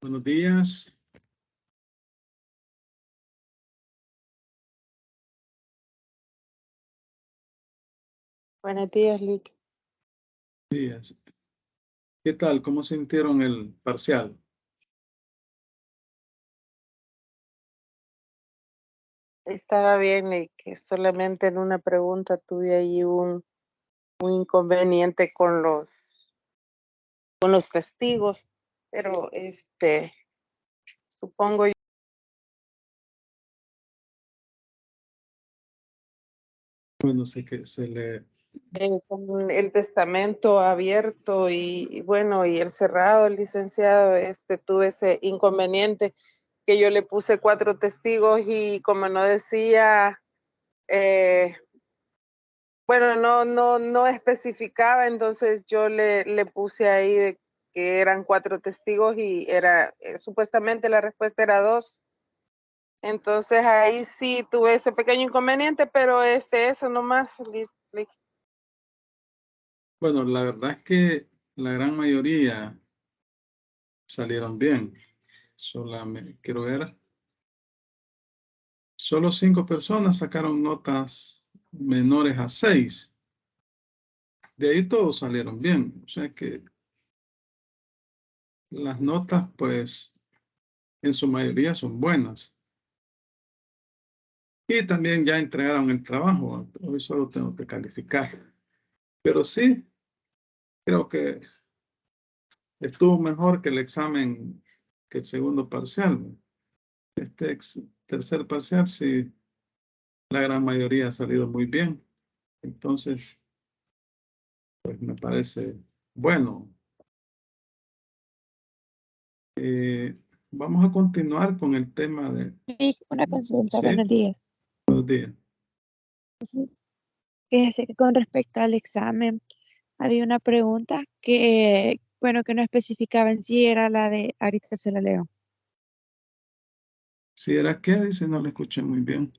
Buenos días. Buenos días, Lick. Días. ¿Qué tal? ¿Cómo sintieron el parcial? Estaba bien, Lick. Solamente en una pregunta tuve ahí un inconveniente con los testigos, pero supongo yo. Bueno, sé que se le... Con el testamento abierto y bueno, y el cerrado, licenciado, tuve ese inconveniente que yo le puse 4 testigos y como no decía, bueno, no especificaba, entonces yo le puse ahí de que eran 4 testigos y era, supuestamente la respuesta era 2. Entonces ahí sí tuve ese pequeño inconveniente, pero eso nomás. Bueno, la verdad es que la gran mayoría salieron bien. Quiero ver. Solo 5 personas sacaron notas menores a 6. De ahí todos salieron bien. O sea que las notas, pues, en su mayoría son buenas. Y también ya entregaron el trabajo. Hoy solo tengo que calificar. Pero sí, creo que estuvo mejor que el examen, que el segundo parcial. Este tercer parcial, sí, la gran mayoría ha salido muy bien. Entonces, pues me parece bueno. Vamos a continuar con el tema de... Sí, una consulta, Sí, buenos días. buenos días. Sí, fíjese que con respecto al examen, había una pregunta que, bueno, que no especificaba en sí, era la de, ahorita se la leo. Si era qué, dice, no le escuché muy bien.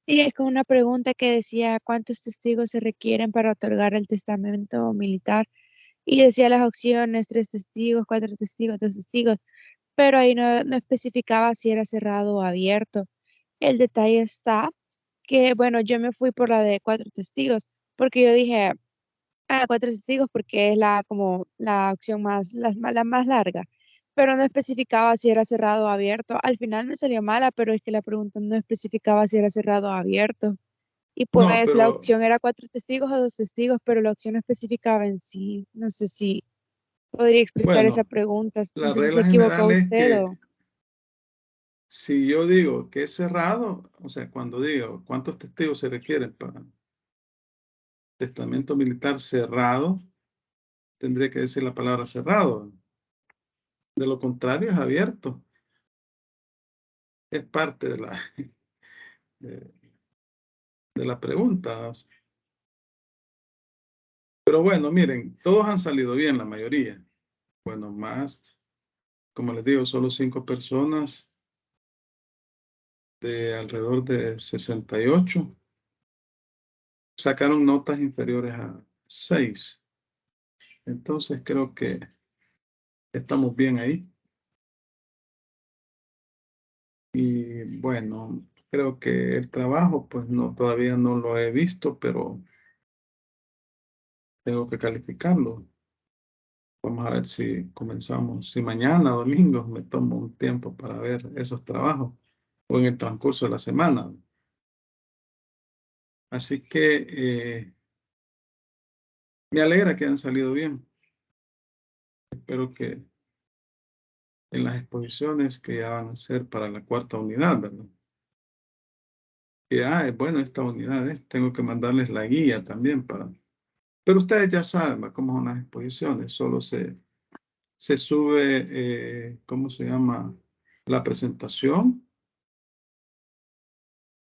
Y es con una pregunta que decía cuántos testigos se requieren para otorgar el testamento militar. Y decía las opciones, 3 testigos, 4 testigos, 2 testigos, pero ahí no especificaba si era cerrado o abierto. El detalle está que, bueno, yo me fui por la de 4 testigos, porque yo dije, 4 testigos porque es como la opción la más larga, pero no especificaba si era cerrado o abierto. Al final me salió mala, pero es que la pregunta no especificaba si era cerrado o abierto. Y No, pues la pero opción era 4 testigos o 2 testigos, pero la opción no especificaba en sí. No sé si podría explicar esa bueno, pregunta. No la sé si se regla equivocó general es usted que o... si yo digo que es cerrado, o sea, cuando digo cuántos testigos se requieren para testamento militar cerrado, tendría que decir la palabra cerrado. De lo contrario, es abierto. Es parte de, de la pregunta. Pero bueno, miren, todos han salido bien, la mayoría. Bueno, más, como les digo, solo 5 personas de alrededor de 68 sacaron notas inferiores a 6. Entonces creo que estamos bien ahí. Y bueno, creo que el trabajo, pues no, todavía no lo he visto, pero tengo que calificarlo. Vamos a ver si comenzamos, si mañana, domingo, me tomo un tiempo para ver esos trabajos o en el transcurso de la semana. Así que me alegra que han salido bien. Espero que en las exposiciones que ya van a ser para la 4ª unidad, ¿verdad? Que, es bueno esta unidad, tengo que mandarles la guía también para... Pero ustedes ya saben, ¿va? Cómo son las exposiciones, solo se sube, ¿cómo se llama? La presentación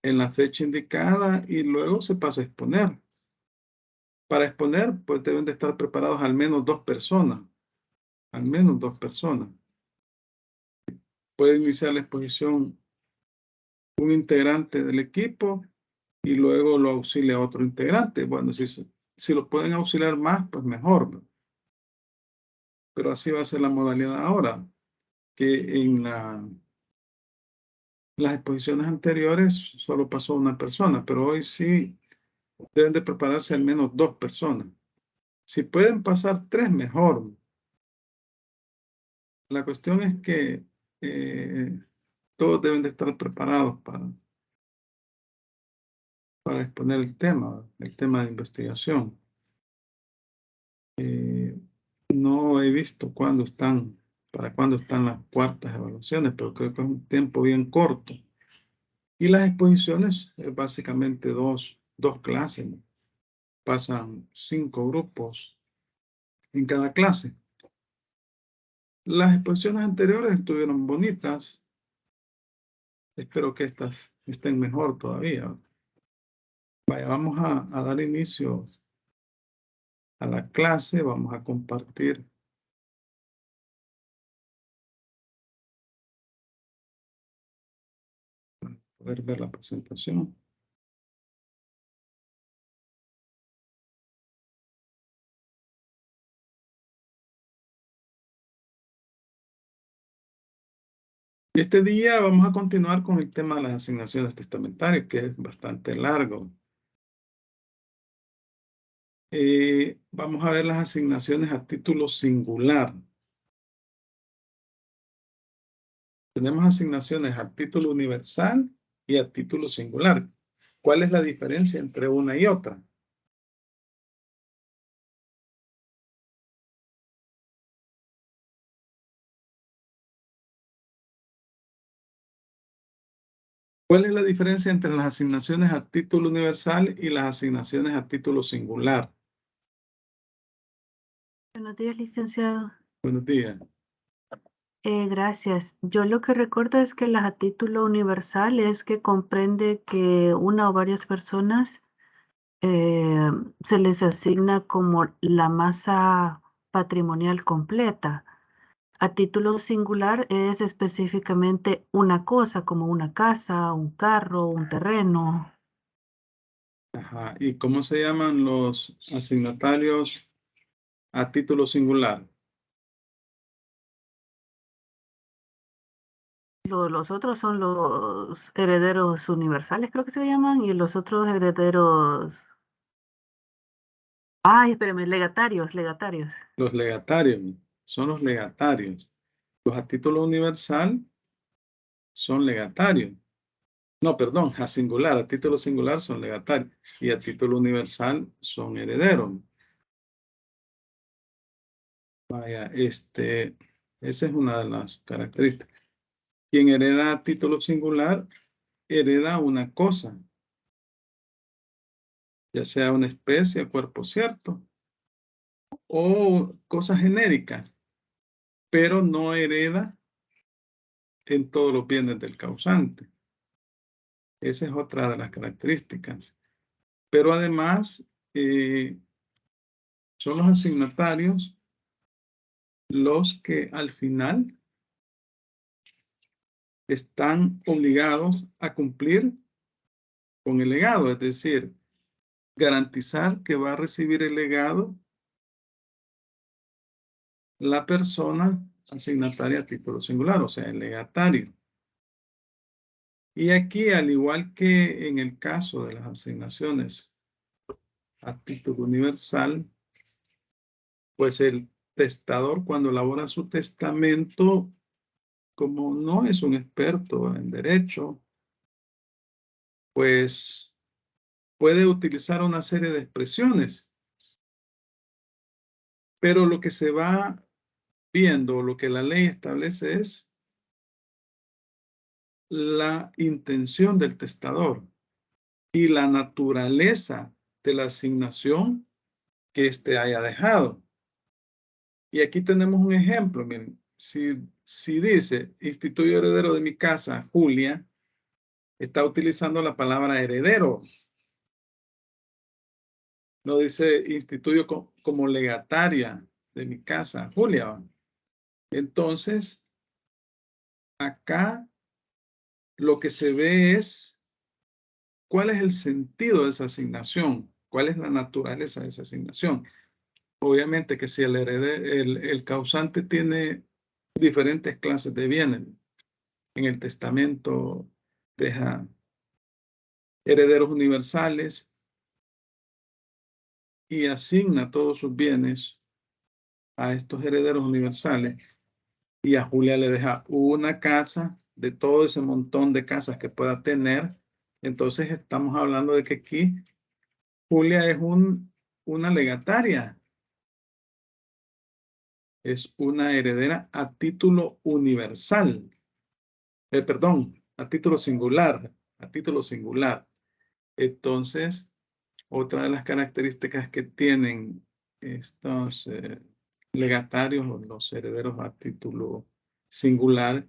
en la fecha indicada y luego se pasa a exponer. Para exponer, pues deben de estar preparados al menos 2 personas, al menos 2 personas. Puede iniciar la exposición un integrante del equipo y luego lo auxilia otro integrante. Bueno, si lo pueden auxiliar más, pues mejor, ¿no? Pero así va a ser la modalidad ahora. que en las exposiciones anteriores solo pasó una persona, pero hoy sí deben de prepararse al menos 2 personas. Si pueden pasar 3, mejor. La cuestión es que todos deben de estar preparados para exponer el tema de investigación. No he visto para cuándo están las cuartas evaluaciones, pero creo que es un tiempo bien corto. Y las exposiciones es básicamente dos clases, ¿no? Pasan 5 grupos en cada clase. Las exposiciones anteriores estuvieron bonitas. Espero que estas estén mejor todavía. Vaya, vamos a dar inicio a la clase. Vamos a compartir. Para poder ver la presentación. Este día vamos a continuar con el tema de las asignaciones testamentarias, que es bastante largo. Vamos a ver las asignaciones a título singular. Tenemos asignaciones a título universal y a título singular. ¿Cuál es la diferencia entre una y otra? ¿Cuál es la diferencia entre las asignaciones a título universal y las asignaciones a título singular? Buenos días, licenciado. Buenos días. Gracias. Yo lo que recuerdo es que las a título universal es que comprende que una o varias personas se les asigna como la masa patrimonial completa. A título singular es específicamente una cosa, como una casa, un carro, un terreno. Ajá. ¿Y cómo se llaman los asignatarios a título singular? Los otros son los herederos universales, creo que se llaman, y los otros herederos... Ay, espérame, legatarios. Los legatarios, son los legatarios. Los a título universal son legatarios. No, perdón, a singular, a título singular son legatarios y a título universal son herederos. Vaya, esa es una de las características. Quien hereda a título singular, hereda una cosa, ya sea una especie, cuerpo cierto, o cosas genéricas, pero no hereda en todos los bienes del causante. Esa es otra de las características. Pero además, son los asignatarios los que al final están obligados a cumplir con el legado, es decir, garantizar que va a recibir el legado la persona asignataria a título singular, o sea, el legatario. Y aquí, al igual que en el caso de las asignaciones a título universal, pues el testador cuando elabora su testamento, como no es un experto en derecho, pues puede utilizar una serie de expresiones. Pero lo que se va viendo, lo que la ley establece es la intención del testador y la naturaleza de la asignación que éste haya dejado. Y aquí tenemos un ejemplo. Miren, si dice, instituyo heredero de mi casa, Julia, está utilizando la palabra heredero. No dice, instituyo como legataria de mi casa, Julia. Entonces, acá lo que se ve es cuál es el sentido de esa asignación, cuál es la naturaleza de esa asignación. Obviamente que si el causante tiene diferentes clases de bienes. En el testamento deja herederos universales y asigna todos sus bienes a estos herederos universales. Y a Julia le deja una casa de todo ese montón de casas que pueda tener. Entonces estamos hablando de que aquí Julia es una legataria. Es una heredera a título universal. Perdón, a título singular. A título singular. Entonces, otra de las características que tienen estos legatarios o los herederos a título singular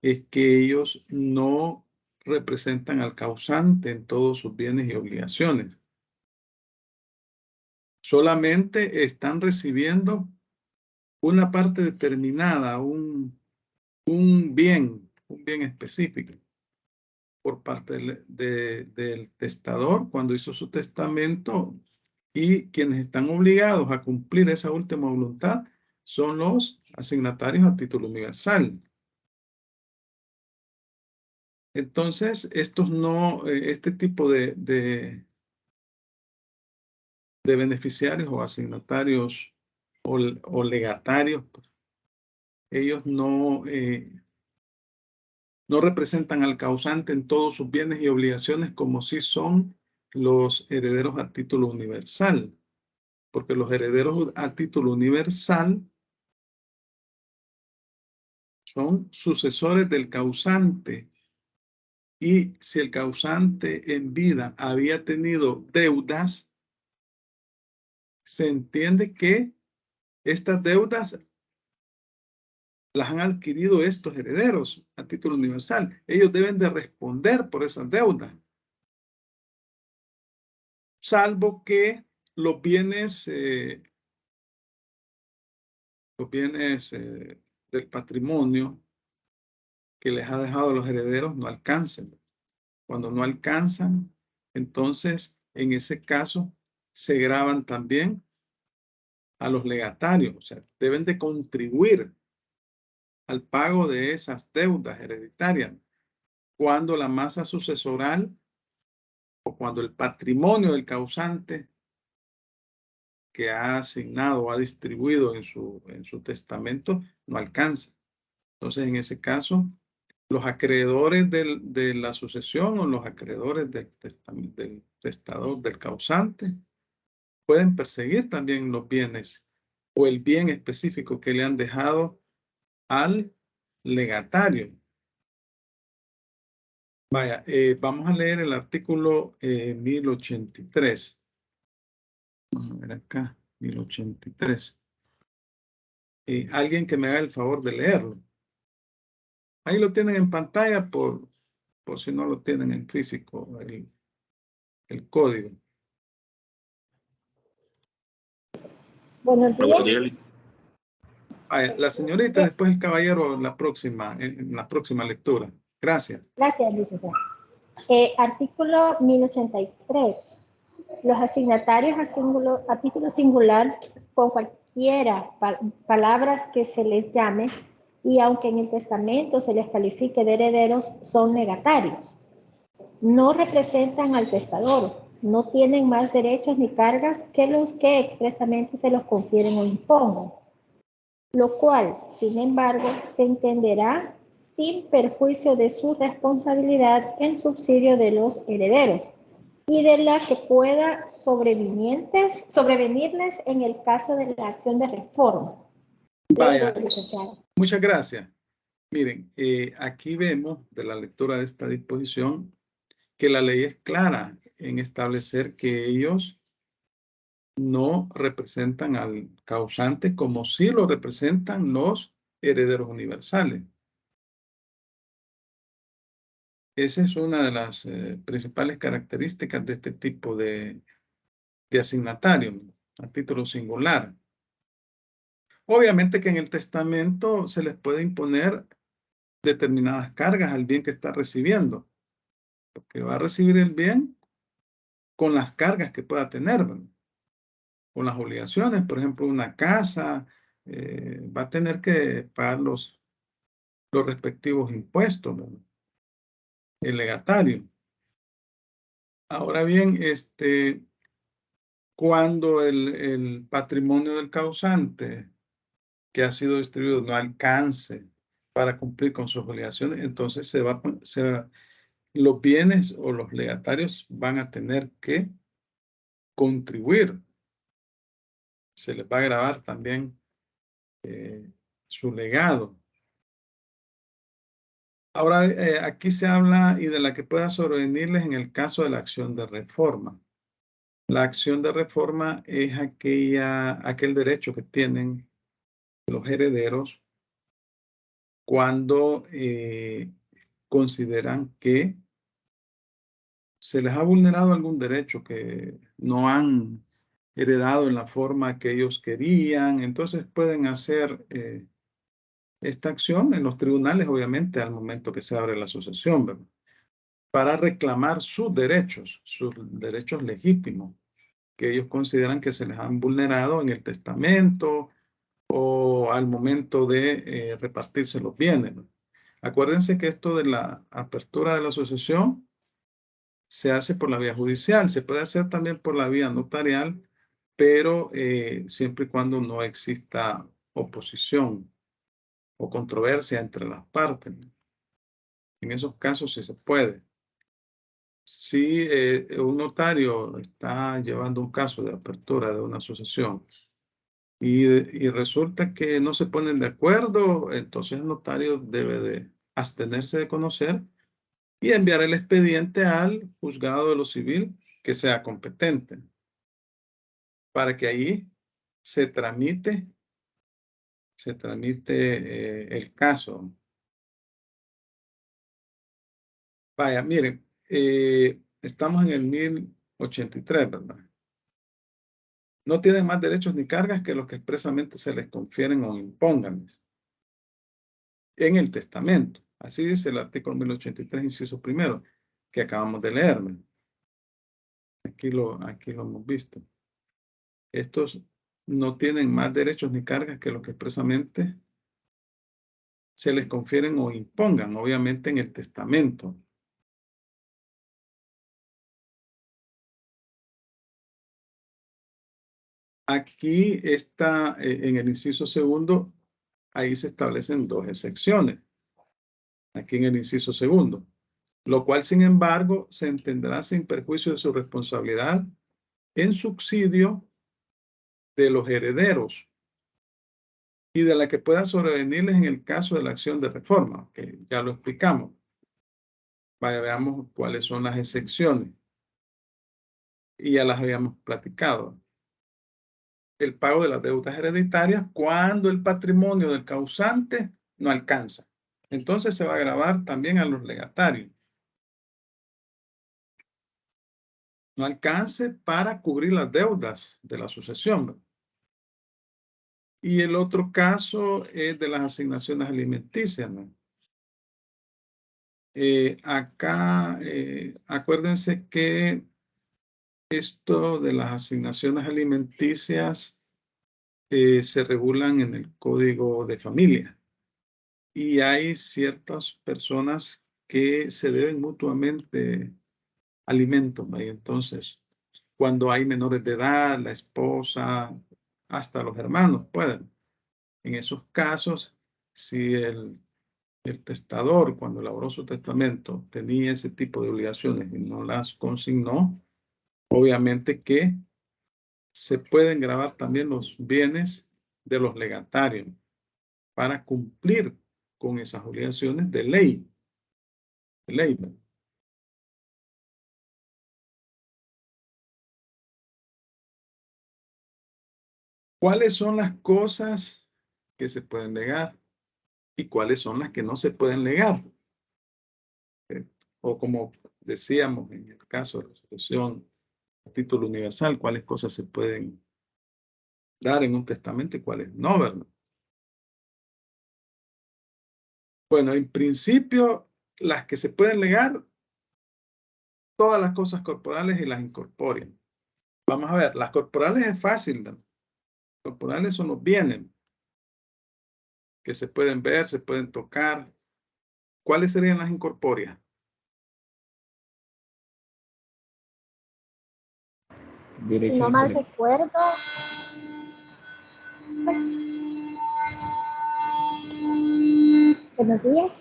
es que ellos no representan al causante en todos sus bienes y obligaciones. Solamente están recibiendo una parte determinada, un bien específico por parte del testador cuando hizo su testamento, y quienes están obligados a cumplir esa última voluntad son los asignatarios a título universal. Entonces, este tipo de beneficiarios o asignatarios o legatarios, pues, ellos no representan al causante en todos sus bienes y obligaciones como si son los herederos a título universal, porque los herederos a título universal son sucesores del causante. Y si el causante en vida había tenido deudas, se entiende que estas deudas las han adquirido estos herederos a título universal. Ellos deben de responder por esas deudas. Salvo que los bienes del patrimonio que les ha dejado los herederos no alcancen. Cuando no alcanzan, entonces en ese caso se gravan también a los legatarios, o sea, deben de contribuir al pago de esas deudas hereditarias. Cuando la masa sucesoral o cuando el patrimonio del causante que ha asignado o ha distribuido en su testamento no alcanza. Entonces, en ese caso, los acreedores de la sucesión o los acreedores del testador, del causante, pueden perseguir también los bienes o el bien específico que le han dejado al legatario. Vaya, vamos a leer el artículo 1083. Vamos a ver acá, 1083. Alguien que me haga el favor de leerlo. Ahí lo tienen en pantalla por si no lo tienen en físico, el código. Buenos días. Vaya, la señorita, después el caballero en la próxima lectura. Gracias. Gracias, licenciado. Artículo 1083. Los asignatarios a título singular, con cualquiera palabras que se les llame, y aunque en el testamento se les califique de herederos, son legatarios. No representan al testador, no tienen más derechos ni cargas que los que expresamente se los confieren o impongan, lo cual, sin embargo, se entenderá sin perjuicio de su responsabilidad en subsidio de los herederos y de la que pueda sobrevenirles en el caso de la acción de reforma. Vaya, muchas gracias. Miren, aquí vemos de la lectura de esta disposición que la ley es clara en establecer que ellos no representan al causante como sí lo representan los herederos universales. Esa es una de las principales características de este tipo de asignatario a título singular. Obviamente que en el testamento se les puede imponer determinadas cargas al bien que está recibiendo, porque va a recibir el bien con las cargas que pueda tener, ¿verdad? Con las obligaciones, por ejemplo, una casa, va a tener que pagar los respectivos impuestos, ¿verdad? El legatario. Ahora bien, cuando el patrimonio del causante que ha sido distribuido no alcance para cumplir con sus obligaciones, entonces los bienes o los legatarios van a tener que contribuir. Se les va a gravar también su legado. Ahora, aquí se habla y de la que pueda sobrevenirles en el caso de la acción de reforma. La acción de reforma es aquel derecho que tienen los herederos cuando consideran que se les ha vulnerado algún derecho que no han heredado en la forma que ellos querían. Entonces pueden hacer esta acción en los tribunales, obviamente, al momento que se abre la sucesión, ¿verdad? Para reclamar sus derechos legítimos, que ellos consideran que se les han vulnerado en el testamento o al momento de repartirse los bienes, ¿no? Acuérdense que esto de la apertura de la sucesión se hace por la vía judicial, se puede hacer también por la vía notarial, pero siempre y cuando no exista oposición o controversia entre las partes. En esos casos sí se puede. Si un notario está llevando un caso de apertura de una sucesión y resulta que no se ponen de acuerdo, entonces el notario debe de abstenerse de conocer y enviar el expediente al juzgado de lo civil que sea competente para que ahí se tramite el caso. Vaya, miren, estamos en el 1083, ¿verdad? No tienen más derechos ni cargas que los que expresamente se les confieren o impongan en el testamento. Así dice el artículo 1083, inciso primero, que acabamos de leer. Aquí lo hemos visto. Estos no tienen más derechos ni cargas que los que expresamente se les confieren o impongan, obviamente en el testamento. Aquí está, en el inciso segundo, ahí se establecen dos excepciones. Aquí en el inciso segundo. Lo cual, sin embargo, se entenderá sin perjuicio de su responsabilidad en subsidio de los herederos y de la que pueda sobrevenirles en el caso de la acción de reforma, que ya lo explicamos. Vaya, veamos cuáles son las excepciones. Y ya las habíamos platicado. El pago de las deudas hereditarias cuando el patrimonio del causante no alcanza. Entonces se va a gravar también a los legatarios. No alcance para cubrir las deudas de la sucesión. Y el otro caso es de las asignaciones alimenticias, ¿no? Acá, acuérdense que esto de las asignaciones alimenticias se regulan en el Código de Familia. Y hay ciertas personas que se deben mutuamente alimentos, ¿no? Y entonces, cuando hay menores de edad, la esposa, hasta los hermanos pueden. En esos casos, si el testador, cuando elaboró su testamento, tenía ese tipo de obligaciones y no las consignó, obviamente que se pueden gravar también los bienes de los legatarios para cumplir con esas obligaciones de ley. ¿Cuáles son las cosas que se pueden legar y cuáles son las que no se pueden legar? O como decíamos en el caso de la sucesión a título universal, cuáles cosas se pueden dar en un testamento y cuáles no, ¿verdad? Bueno, en principio, las que se pueden legar, todas las cosas corporales y las incorpóreas. Vamos a ver, las corporales es fácil, ¿verdad? Corporales son los bienes. que se pueden ver, se pueden tocar. ¿Cuáles serían las incorpóreas? Si no mal recuerdo. Buenos días.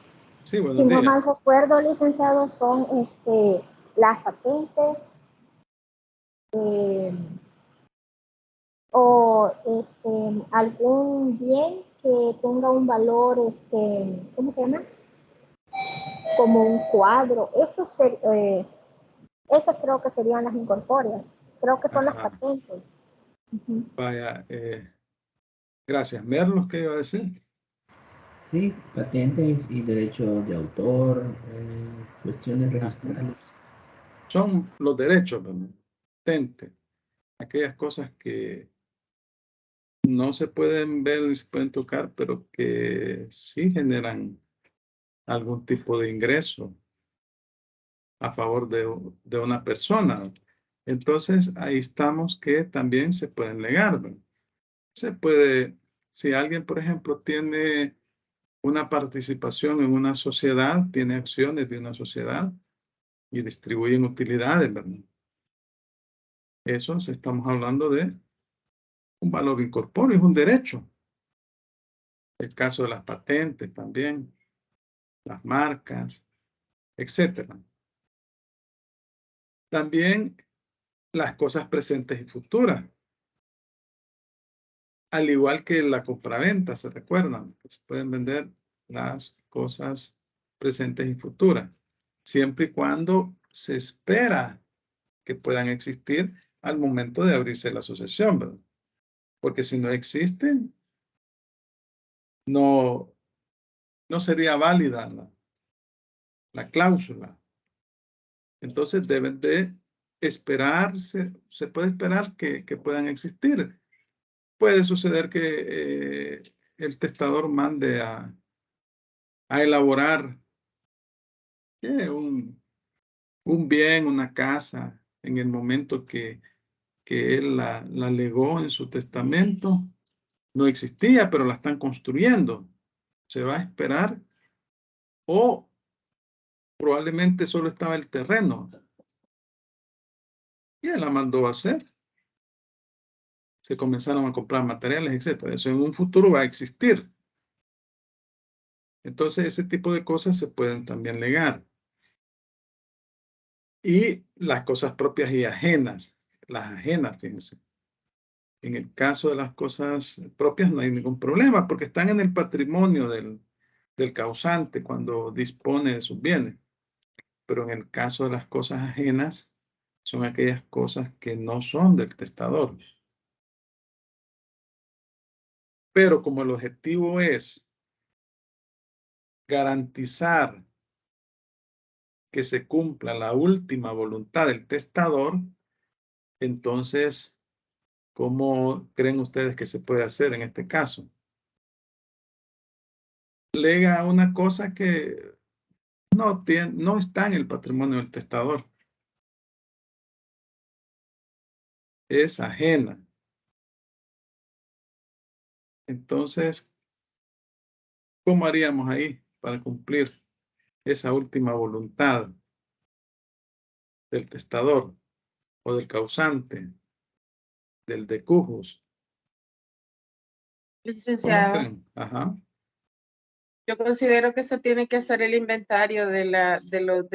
Sí, buenos Si no días. mal recuerdo, licenciado, son las patentes o algún bien que tenga un valor, ¿cómo se llama? Como un cuadro. Eso creo que serían las incorpóreas. Creo que son las Ajá. patentes. Ujú. Vaya, gracias. Merlos, ¿qué iba a decir? Sí, patentes y derechos de autor, cuestiones registrales. Son los derechos, ¿verdad? Patente. Aquellas cosas que no se pueden ver ni se pueden tocar, pero que sí generan algún tipo de ingreso a favor de una persona. Entonces, ahí estamos que también se pueden legar, ¿verdad? Se puede, si alguien, por ejemplo, tiene una participación en una sociedad, tiene acciones de una sociedad y distribuyen utilidades, ¿verdad? Eso estamos hablando de un valor incorpóreo, es un derecho. El caso de las patentes también, las marcas, etcétera. También las cosas presentes y futuras. Al igual que la compraventa, ¿se recuerdan? Que se pueden vender las cosas presentes y futuras, siempre y cuando se espera que puedan existir al momento de abrirse la asociación, ¿verdad? Porque si no existen, no sería válida la cláusula. Entonces deben de esperarse, se puede esperar que puedan existir. Puede suceder que el testador mande a elaborar un bien, una casa, en el momento que él la legó en su testamento. No existía, pero la están construyendo. Se va a esperar o probablemente solo estaba el terreno y él la mandó a hacer. Se comenzaron a comprar materiales, etcétera. Eso en un futuro va a existir. Entonces, ese tipo de cosas se pueden también legar. Y las cosas propias y ajenas. Las ajenas, fíjense. En el caso de las cosas propias no hay ningún problema porque están en el patrimonio del causante cuando dispone de sus bienes. Pero en el caso de las cosas ajenas, son aquellas cosas que no son del testador. Pero como el objetivo es garantizar que se cumpla la última voluntad del testador, entonces, ¿cómo creen ustedes que se puede hacer en este caso? Lega una cosa que no está en el patrimonio del testador. Es ajena. Entonces, ¿cómo haríamos ahí para cumplir esa última voluntad del testador o del causante, del decujus? ¿Cómo Licenciado, creen? Ajá. yo considero que se tiene que hacer el inventario de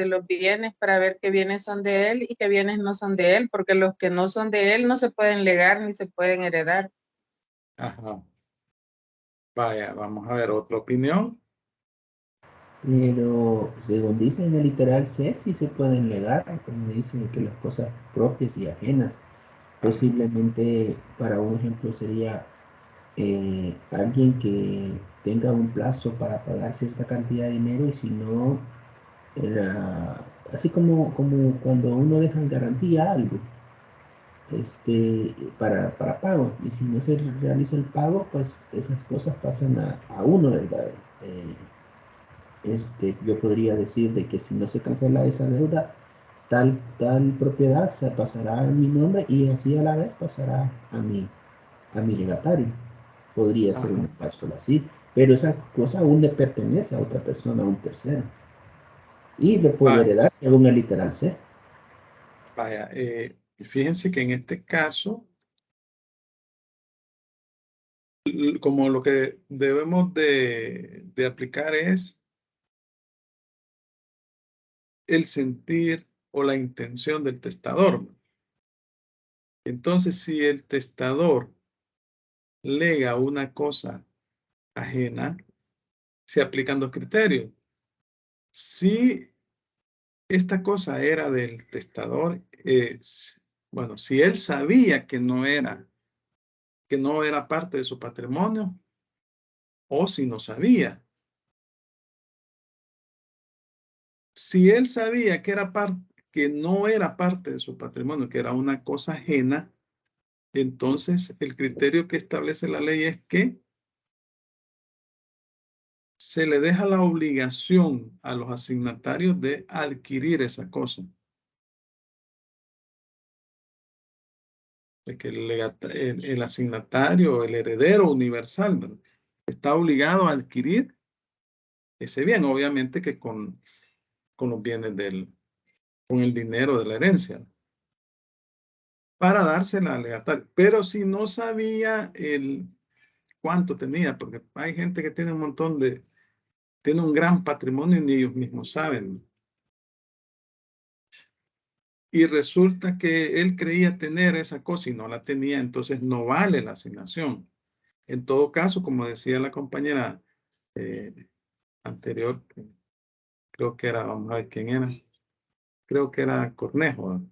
los bienes para ver qué bienes son de él y qué bienes no son de él, porque los que no son de él no se pueden legar ni se pueden heredar. Ajá. Vaya, vamos a ver otra opinión. Pero según dice en el literal C, sí se pueden legar, como dicen que las cosas propias y ajenas. Posiblemente, para un ejemplo, sería alguien que tenga un plazo para pagar cierta cantidad de dinero y si no, así como cuando uno deja en garantía algo para pago y si no se realiza el pago, pues esas cosas pasan a uno, ¿verdad? Yo podría decir de que si no se cancela esa deuda, tal propiedad se pasará a mi nombre y así a la vez pasará a mi legatario. Podría ser Ajá. una cláusula así. pero esa cosa aún le pertenece a otra persona, a un tercero. Y le puede heredar según el literal C. Vaya, fíjense que en este caso, como lo que debemos de aplicar es el sentir o la intención del testador. Entonces, si el testador lega una cosa ajena, se aplican dos criterios. Si esta cosa era del testador, bueno, si él sabía que no era parte de su patrimonio, o si no sabía. Si él sabía que no era parte de su patrimonio, que era una cosa ajena, entonces el criterio que establece la ley es que se le deja la obligación a los asignatarios de adquirir esa cosa. De que el asignatario, el heredero universal, ¿verdad?, está obligado a adquirir ese bien, obviamente que con los bienes con el dinero de la herencia, para dársela al legatario. Pero si no sabía cuánto tenía, porque hay gente que tiene tiene un gran patrimonio y ni ellos mismos saben. Y resulta que él creía tener esa cosa y no la tenía, entonces no vale la asignación. En todo caso, como decía la compañera anterior, creo que era, vamos a ver quién era, creo que era Cornejo, ¿no?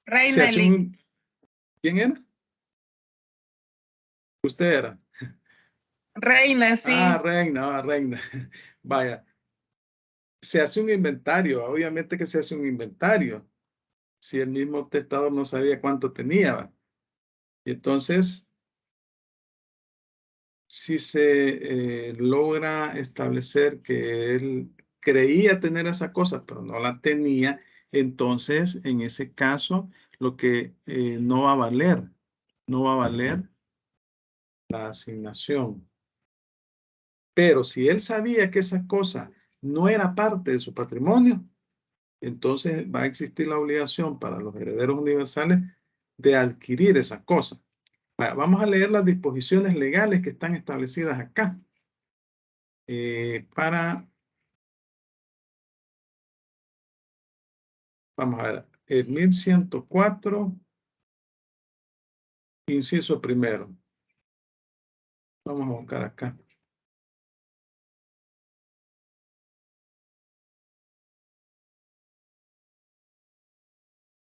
Reina Elí. ¿Quién era? Usted era. Reina, sí. Reina. Vaya. Se hace un inventario, obviamente que se hace un inventario. Si el mismo testador no sabía cuánto tenía, ¿va? Y entonces, si se logra establecer que él creía tener esa cosa, pero no la tenía, entonces, en ese caso, lo que no va a valer la asignación. Pero si él sabía que esa cosa no era parte de su patrimonio, entonces va a existir la obligación para los herederos universales de adquirir esa cosa. Vamos a leer las disposiciones legales que están establecidas acá. Vamos a ver, el 1104, inciso primero. Vamos a buscar acá.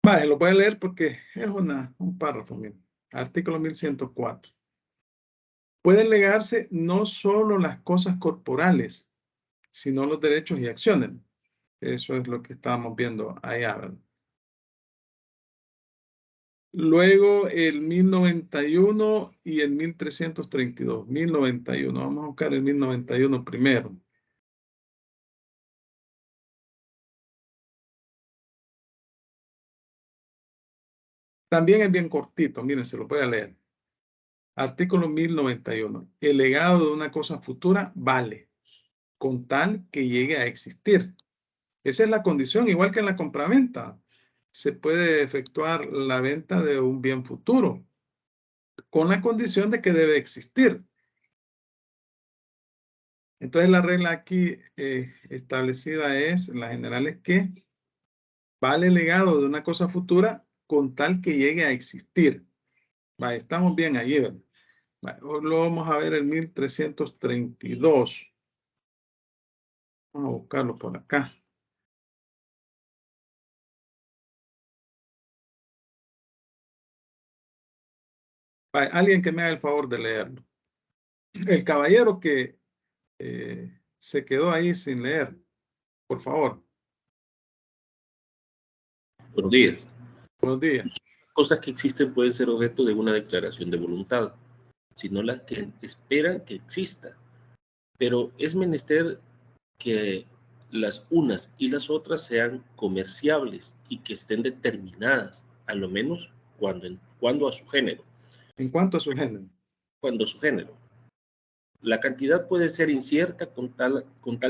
Vale, lo voy a leer porque es un párrafo. Miren. Artículo 1104. Pueden legarse no solo las cosas corporales, sino los derechos y acciones. Eso es lo que estábamos viendo allá, ¿verdad? Luego el 1091 y el 1332. 1091. Vamos a buscar el 1091 primero. También es bien cortito. Miren, se lo voy a leer. Artículo 1091. El legado de una cosa futura vale, con tal que llegue a existir. Esa es la condición, igual que en la compraventa. Se puede efectuar la venta de un bien futuro, con la condición de que debe existir. Entonces la regla aquí establecida es, la general, es que vale el legado de una cosa futura con tal que llegue a existir. Estamos bien ahí, ¿verdad? Lo vamos a ver el 1332. Vamos a buscarlo por acá. Alguien que me haga el favor de leerlo. El caballero que se quedó ahí sin leer, por favor. Buenos días. Buenos días. Cosas que existen pueden ser objeto de una declaración de voluntad, sino las que esperan que exista. Pero es menester que las unas y las otras sean comerciables y que estén determinadas, a lo menos cuando a su género. En cuanto a su género. Cuando su género. La cantidad puede ser incierta con tal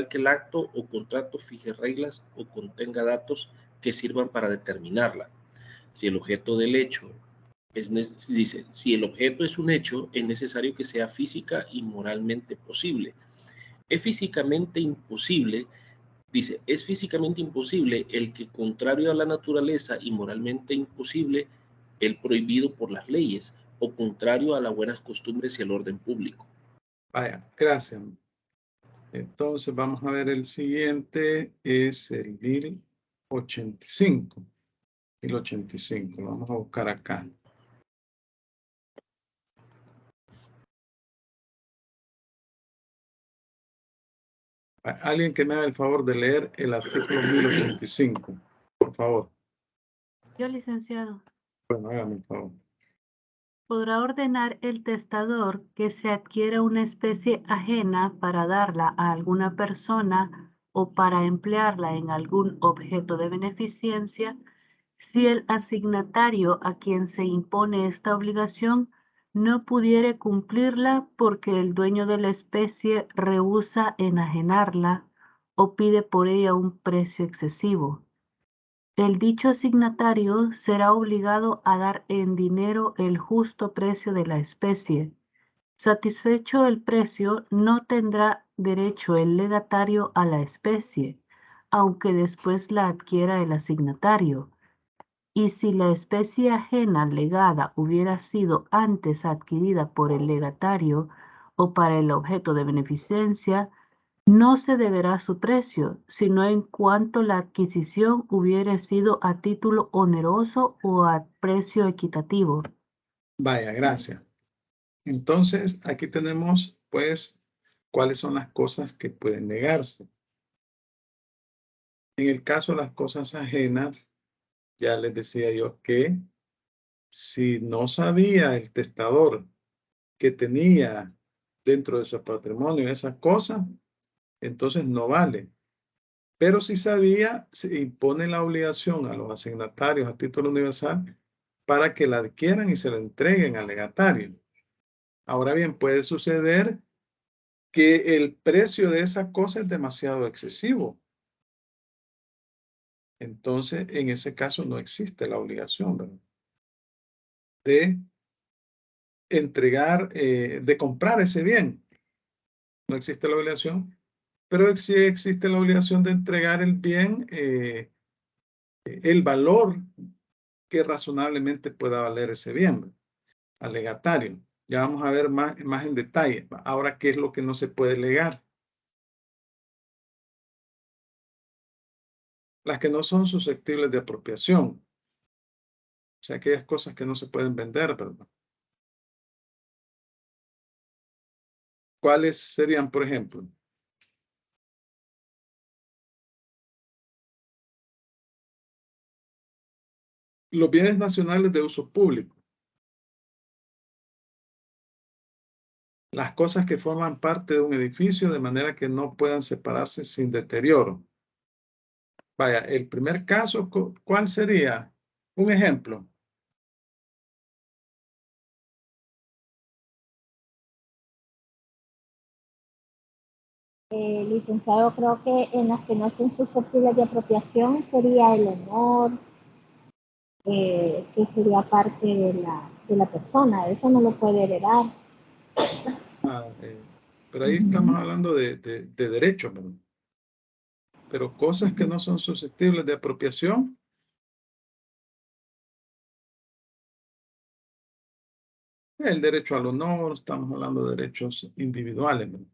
que el acto o contrato fije reglas o contenga datos que sirvan para determinarla. Si el objeto del hecho si el objeto es un hecho, es necesario que sea física y moralmente posible. Es físicamente imposible el que, contrario a la naturaleza y moralmente imposible, el prohibido por las leyes o contrario a las buenas costumbres y al orden público. Vaya, gracias. Entonces vamos a ver el siguiente, es el 1085. 1085, lo vamos a buscar acá. Alguien que me haga el favor de leer el artículo 1085, por favor. Yo, licenciado. Bueno, hágame el favor. Podrá ordenar el testador que se adquiera una especie ajena para darla a alguna persona o para emplearla en algún objeto de beneficencia si el asignatario a quien se impone esta obligación no pudiere cumplirla porque el dueño de la especie rehúsa enajenarla o pide por ella un precio excesivo. El dicho asignatario será obligado a dar en dinero el justo precio de la especie. Satisfecho el precio, no tendrá derecho el legatario a la especie, aunque después la adquiera el asignatario. Y si la especie ajena legada hubiera sido antes adquirida por el legatario o para el objeto de beneficencia, no se deberá su precio, sino en cuanto la adquisición hubiere sido a título oneroso o a precio equitativo. Vaya, gracias. Entonces, aquí tenemos, pues, cuáles son las cosas que pueden negarse. En el caso de las cosas ajenas, ya les decía yo que si no sabía el testador que tenía dentro de su patrimonio esas cosas, entonces no vale. Pero si sabía, se impone la obligación a los asignatarios a título universal para que la adquieran y se la entreguen al legatario. Ahora bien, puede suceder que el precio de esa cosa es demasiado excesivo. Entonces, en ese caso no existe la obligación, ¿verdad?, de entregar, de comprar ese bien. No existe la obligación, pero sí existe la obligación de entregar el bien, el valor que razonablemente pueda valer ese bien al legatario. Ya vamos a ver más en detalle. Ahora, ¿qué es lo que no se puede legar? Las que no son susceptibles de apropiación. O sea, aquellas cosas que no se pueden vender, ¿verdad? ¿Cuáles serían, por ejemplo? Los bienes nacionales de uso público. Las cosas que forman parte de un edificio de manera que no puedan separarse sin deterioro. Vaya, el primer caso, ¿cuál sería? Un ejemplo. Licenciado, creo que en las que no son susceptibles de apropiación sería el honor, que sería parte de la persona. Eso no lo puede heredar. Pero ahí estamos hablando de derechos, ¿verdad? Pero cosas que no son susceptibles de apropiación. El derecho al honor, estamos hablando de derechos individuales, ¿verdad?,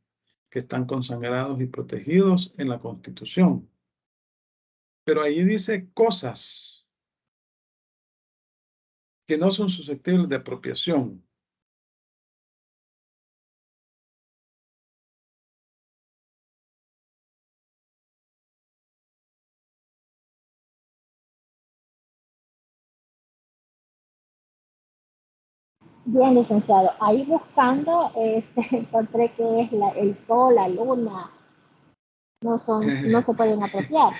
que están consagrados y protegidos en la Constitución. Pero ahí dice cosas que no son susceptibles de apropiación. Bien, licenciado. Ahí buscando, encontré que es el sol, la luna, no se pueden apropiar.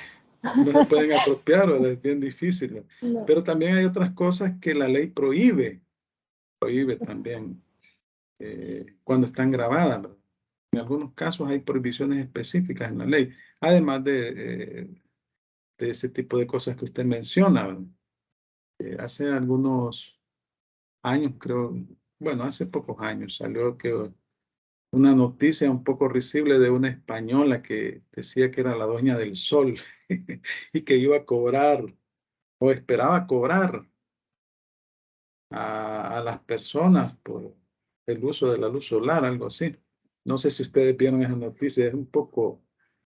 No se pueden apropiar, ¿verdad? Es bien difícil. No. Pero también hay otras cosas que la ley prohíbe. prohíbe también cuando están grabadas, ¿verdad? En algunos casos hay prohibiciones específicas en la ley, además de ese tipo de cosas que usted menciona, ¿verdad? Hace algunos años, creo, bueno, hace pocos años salió que una noticia un poco risible de una española que decía que era la dueña del sol y que iba a cobrar o esperaba cobrar a las personas por el uso de la luz solar, algo así. No sé si ustedes vieron esa noticia, es un poco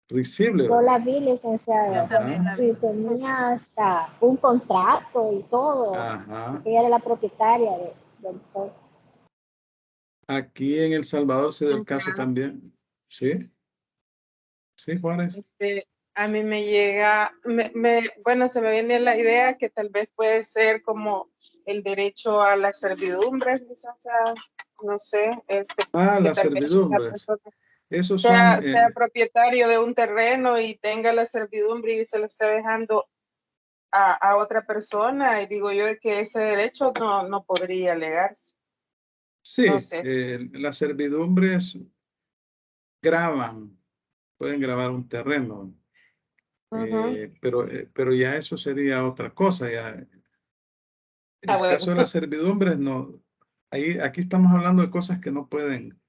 risible, Yo ¿verdad? la vi, licenciada. Ajá, Y tenía hasta un contrato y todo. ajá. Ella era la propietaria del sol. Aquí en El Salvador se da el caso Ajá. también. ¿Sí? Sí, Juárez. A mí me llega, bueno, se me viene la idea que tal vez puede ser como el derecho a la servidumbre, licenciada, no sé, Ah, que las tal vez la servidumbres. persona Esos son, sea propietario de un terreno y tenga la servidumbre y se lo está dejando a otra persona, y digo yo que ese derecho no podría alegarse, no sí, sé. las servidumbres graban, pueden grabar un terreno, Ujú. pero ya eso sería otra cosa. Ya. Ah, El caso bueno. de las servidumbres, no, aquí estamos hablando de cosas que no pueden.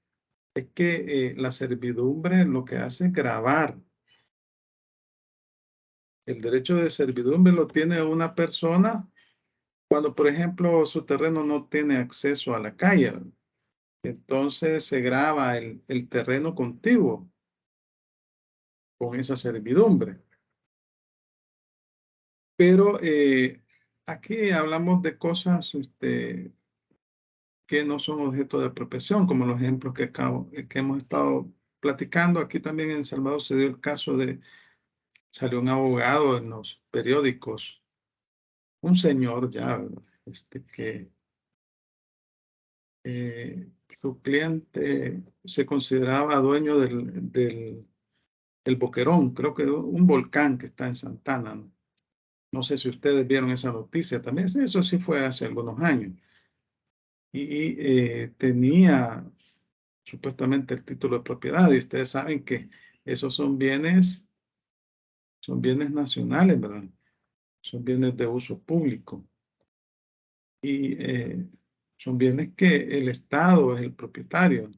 Es que la servidumbre lo que hace es grabar. El derecho de servidumbre lo tiene una persona cuando, por ejemplo, su terreno no tiene acceso a la calle, ¿verdad? Entonces se graba el terreno contiguo con esa servidumbre. Pero aquí hablamos de cosas que no son objeto de apropiación, como los ejemplos que hemos estado platicando. Aquí también en El Salvador se dio el caso salió un abogado en los periódicos, un señor ya, ¿verdad? Que su cliente se consideraba dueño del Boquerón, creo que un volcán que está en Santana, ¿no? No sé si ustedes vieron esa noticia también, eso sí fue hace algunos años. Y tenía supuestamente el título de propiedad, y ustedes saben que esos son bienes nacionales, ¿verdad? Son bienes de uso público. Y son bienes que el Estado es el propietario.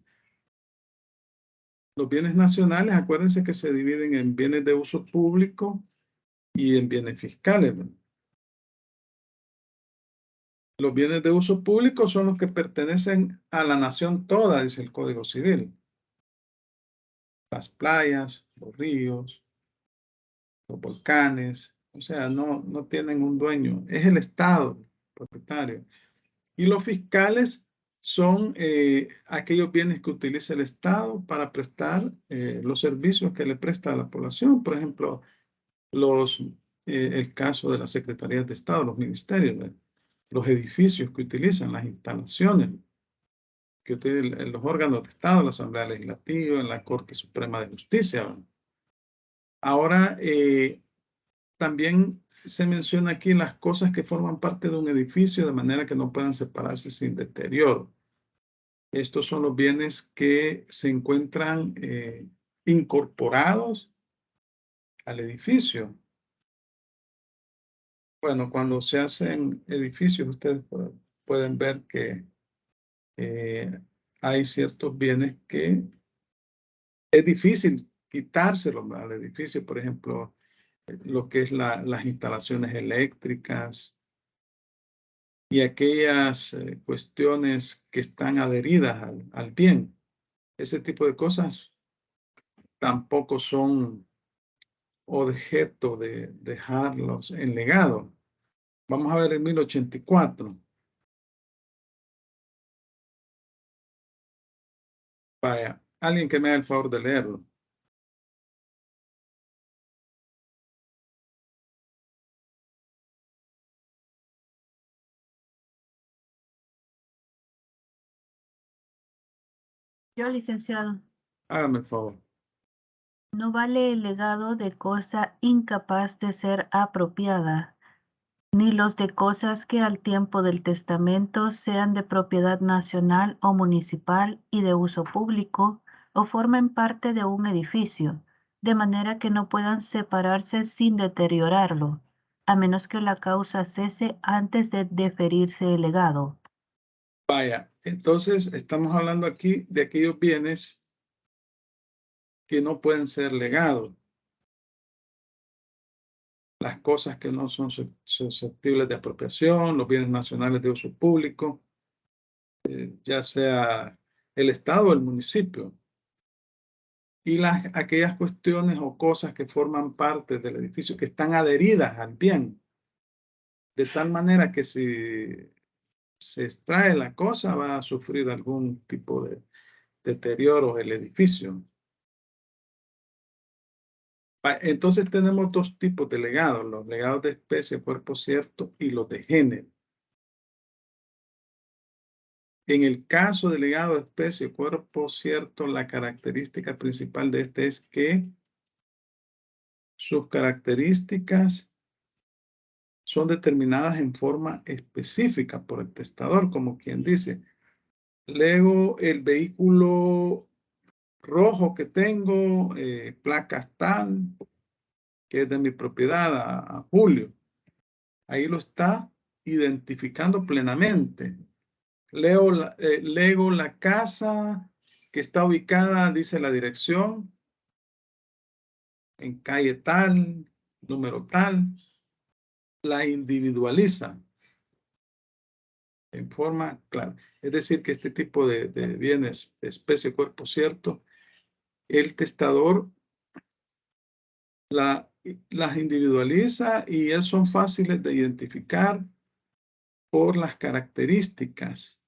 Los bienes nacionales, acuérdense que se dividen en bienes de uso público y en bienes fiscales, ¿verdad? Los bienes de uso público son los que pertenecen a la nación toda, dice el Código Civil. Las playas, los ríos, los volcanes, o sea, no tienen un dueño, es el Estado propietario. Y los fiscales son aquellos bienes que utiliza el Estado para prestar los servicios que le presta a la población. Por ejemplo, el caso de las secretarías de Estado, los ministerios, los edificios que utilizan, las instalaciones que utilizan los órganos de Estado, la Asamblea Legislativa, la Corte Suprema de Justicia, ¿verdad? Ahora, también se menciona aquí las cosas que forman parte de un edificio de manera que no puedan separarse sin deterioro. Estos son los bienes que se encuentran incorporados al edificio. Bueno, cuando se hacen edificios, ustedes pueden ver que hay ciertos bienes que es difícil quitárselos al edificio. Por ejemplo, lo que es las instalaciones eléctricas y aquellas cuestiones que están adheridas al bien. Ese tipo de cosas tampoco son objeto de dejarlos en legado. Vamos a ver el 1084. Vaya, alguien que me haga el favor de leerlo. Yo, licenciado, Hágame el favor. no vale el legado de cosa incapaz de ser apropiada, ni los de cosas que al tiempo del testamento sean de propiedad nacional o municipal y de uso público, o formen parte de un edificio, de manera que no puedan separarse sin deteriorarlo, a menos que la causa cese antes de deferirse el legado. Vaya, entonces estamos hablando aquí de aquellos bienes que no pueden ser legados. Las cosas que no son susceptibles de apropiación, los bienes nacionales de uso público, ya sea el Estado o el municipio. Y aquellas cuestiones o cosas que forman parte del edificio, que están adheridas al bien, de tal manera que si se extrae la cosa va a sufrir algún tipo de deterioro el edificio. Entonces tenemos dos tipos de legados, los legados de especie, cuerpo cierto, y los de género. En el caso del legado de especie, cuerpo cierto, la característica principal de este es que sus características son determinadas en forma específica por el testador, como quien dice, lego el vehículo rojo que tengo, placas tal, que es de mi propiedad a Julio. Ahí lo está identificando plenamente. Lego la casa que está ubicada, dice la dirección, en calle tal, número tal, la individualiza en forma clara. Es decir, que este tipo de bienes de especie cuerpo cierto, el testador las individualiza y son fáciles de identificar por las características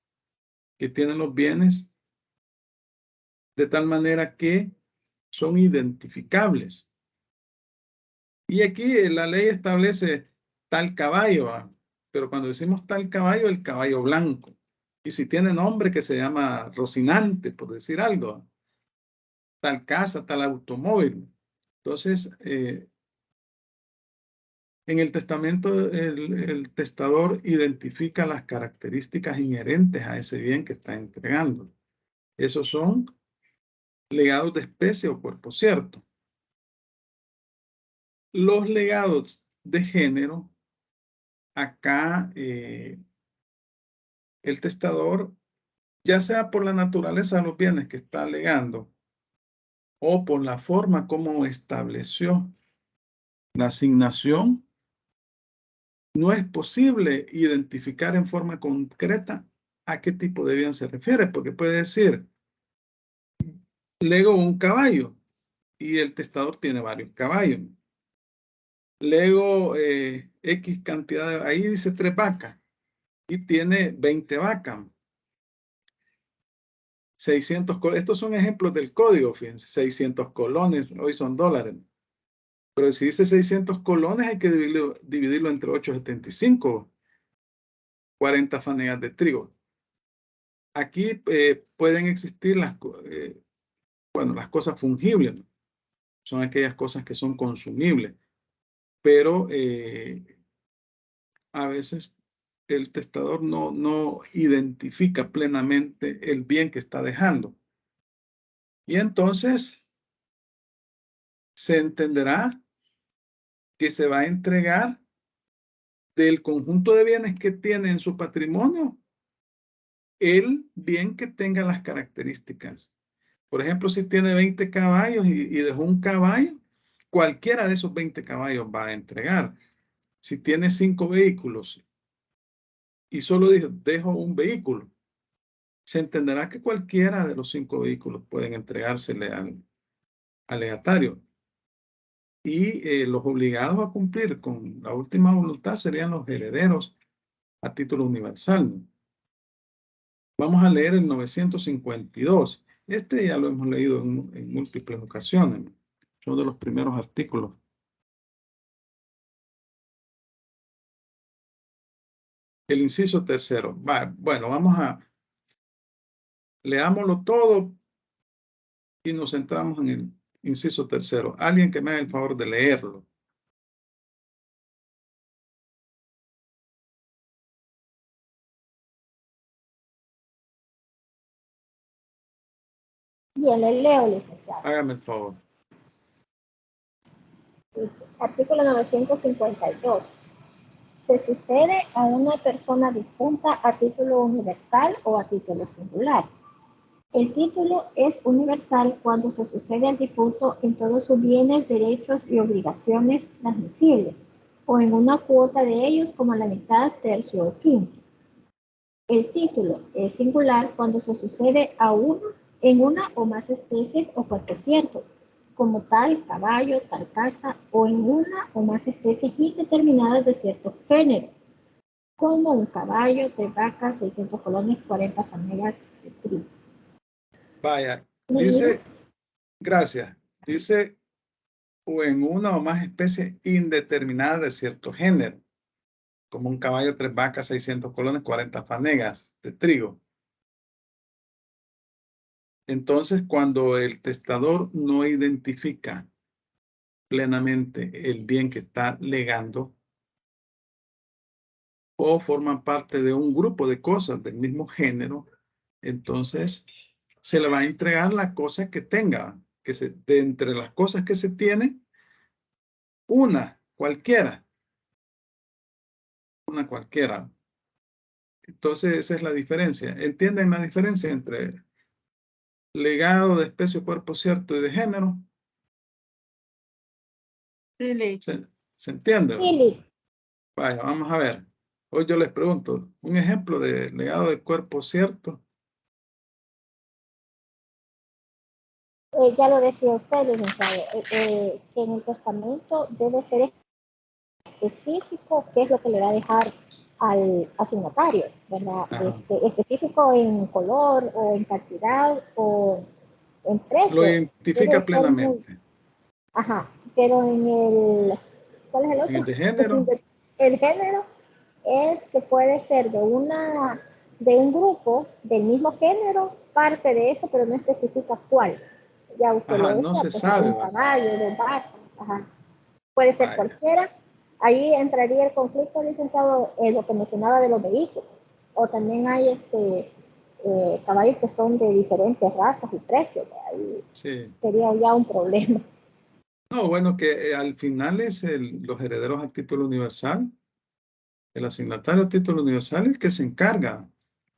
que tienen los bienes, de tal manera que son identificables. Y aquí la ley establece tal caballo, pero cuando decimos tal caballo, el caballo blanco. Y si tiene nombre que se llama Rocinante, por decir algo, tal casa, tal automóvil. Entonces, en el testamento, el testador identifica las características inherentes a ese bien que está entregando. Esos son legados de especie o cuerpo cierto. Los legados de género, acá el testador, ya sea por la naturaleza de los bienes que está legando o por la forma como estableció la asignación, no es posible identificar en forma concreta a qué tipo de bien se refiere, porque puede decir, lego un caballo y el testador tiene varios caballos. Lego X cantidad, ahí dice 3 vacas y tiene 20 vacas. 600 colones, estos son ejemplos del código, fíjense, 600 colones, hoy son dólares. Pero si dice 600 colones, hay que dividirlo entre 8.75, 40 fanegas de trigo. Aquí pueden existir las cosas fungibles, ¿no? Son aquellas cosas que son consumibles, pero a veces el testador no identifica plenamente el bien que está dejando. Y entonces se entenderá que se va a entregar del conjunto de bienes que tiene en su patrimonio el bien que tenga las características. Por ejemplo, si tiene 20 caballos y dejó un caballo, cualquiera de esos 20 caballos va a entregar. Si tiene 5 vehículos y solo dejo un vehículo, se entenderá que cualquiera de los 5 vehículos pueden entregársele al legatario. Y los obligados a cumplir con la última voluntad serían los herederos a título universal, ¿no? Vamos a leer el 952. Este ya lo hemos leído en múltiples ocasiones, ¿no? Son de los primeros artículos. El inciso tercero. Bueno, leámoslo todo y nos centramos en el inciso tercero. Alguien que me haga el favor de leerlo. Bien, le leo, licenciado. Hágame el favor. Artículo 952. Se sucede a una persona difunta a título universal o a título singular. El título es universal cuando se sucede al difunto en todos sus bienes, derechos y obligaciones transmisibles, o en una cuota de ellos como la mitad, tercio o quinto. El título es singular cuando se sucede a uno en una o más especies o cuerpos ciertos, como tal caballo, tal casa, o en una o más especies indeterminadas de cierto género, como un caballo, 3 vacas, 600 colones, 40 fanegas de trigo. Vaya, dice, gracias, dice, o en una o más especies indeterminadas de cierto género, como un caballo, 3 vacas, 600 colones, 40 fanegas de trigo. Entonces, cuando el testador no identifica plenamente el bien que está legando, o forma parte de un grupo de cosas del mismo género, entonces se le va a entregar la cosa que tenga, de entre las cosas que se tiene, una cualquiera. Entonces esa es la diferencia. ¿Entienden la diferencia entre legado de especie, cuerpo cierto y de género? Sí. ¿Se entiende? Sí, Vaya, vamos a ver. Hoy yo les pregunto, un ejemplo de legado de cuerpo cierto. ya lo decía usted, licenciado, que en el testamento debe ser específico qué es lo que le va a dejar al asignatario, ¿verdad? Específico en color o en cantidad o en precio. Lo identifica plenamente. Ajá, pero en el, ¿cuál es el otro? En el de género. El género es que puede ser de un grupo del mismo género, parte de eso, pero no especifica cuál. Ya usted Ajá, lo no decía, se pues sabe, un ¿verdad? caballo, de vaca, ajá. Puede ser Vaya. cualquiera. Ahí entraría el conflicto, licenciado, en lo que mencionaba de los vehículos. O también hay caballos que son de diferentes razas y precios. Ahí Sí. sería ya un problema. No, bueno, que al final es los herederos a título universal, el asignatario a título universal es el que se encarga.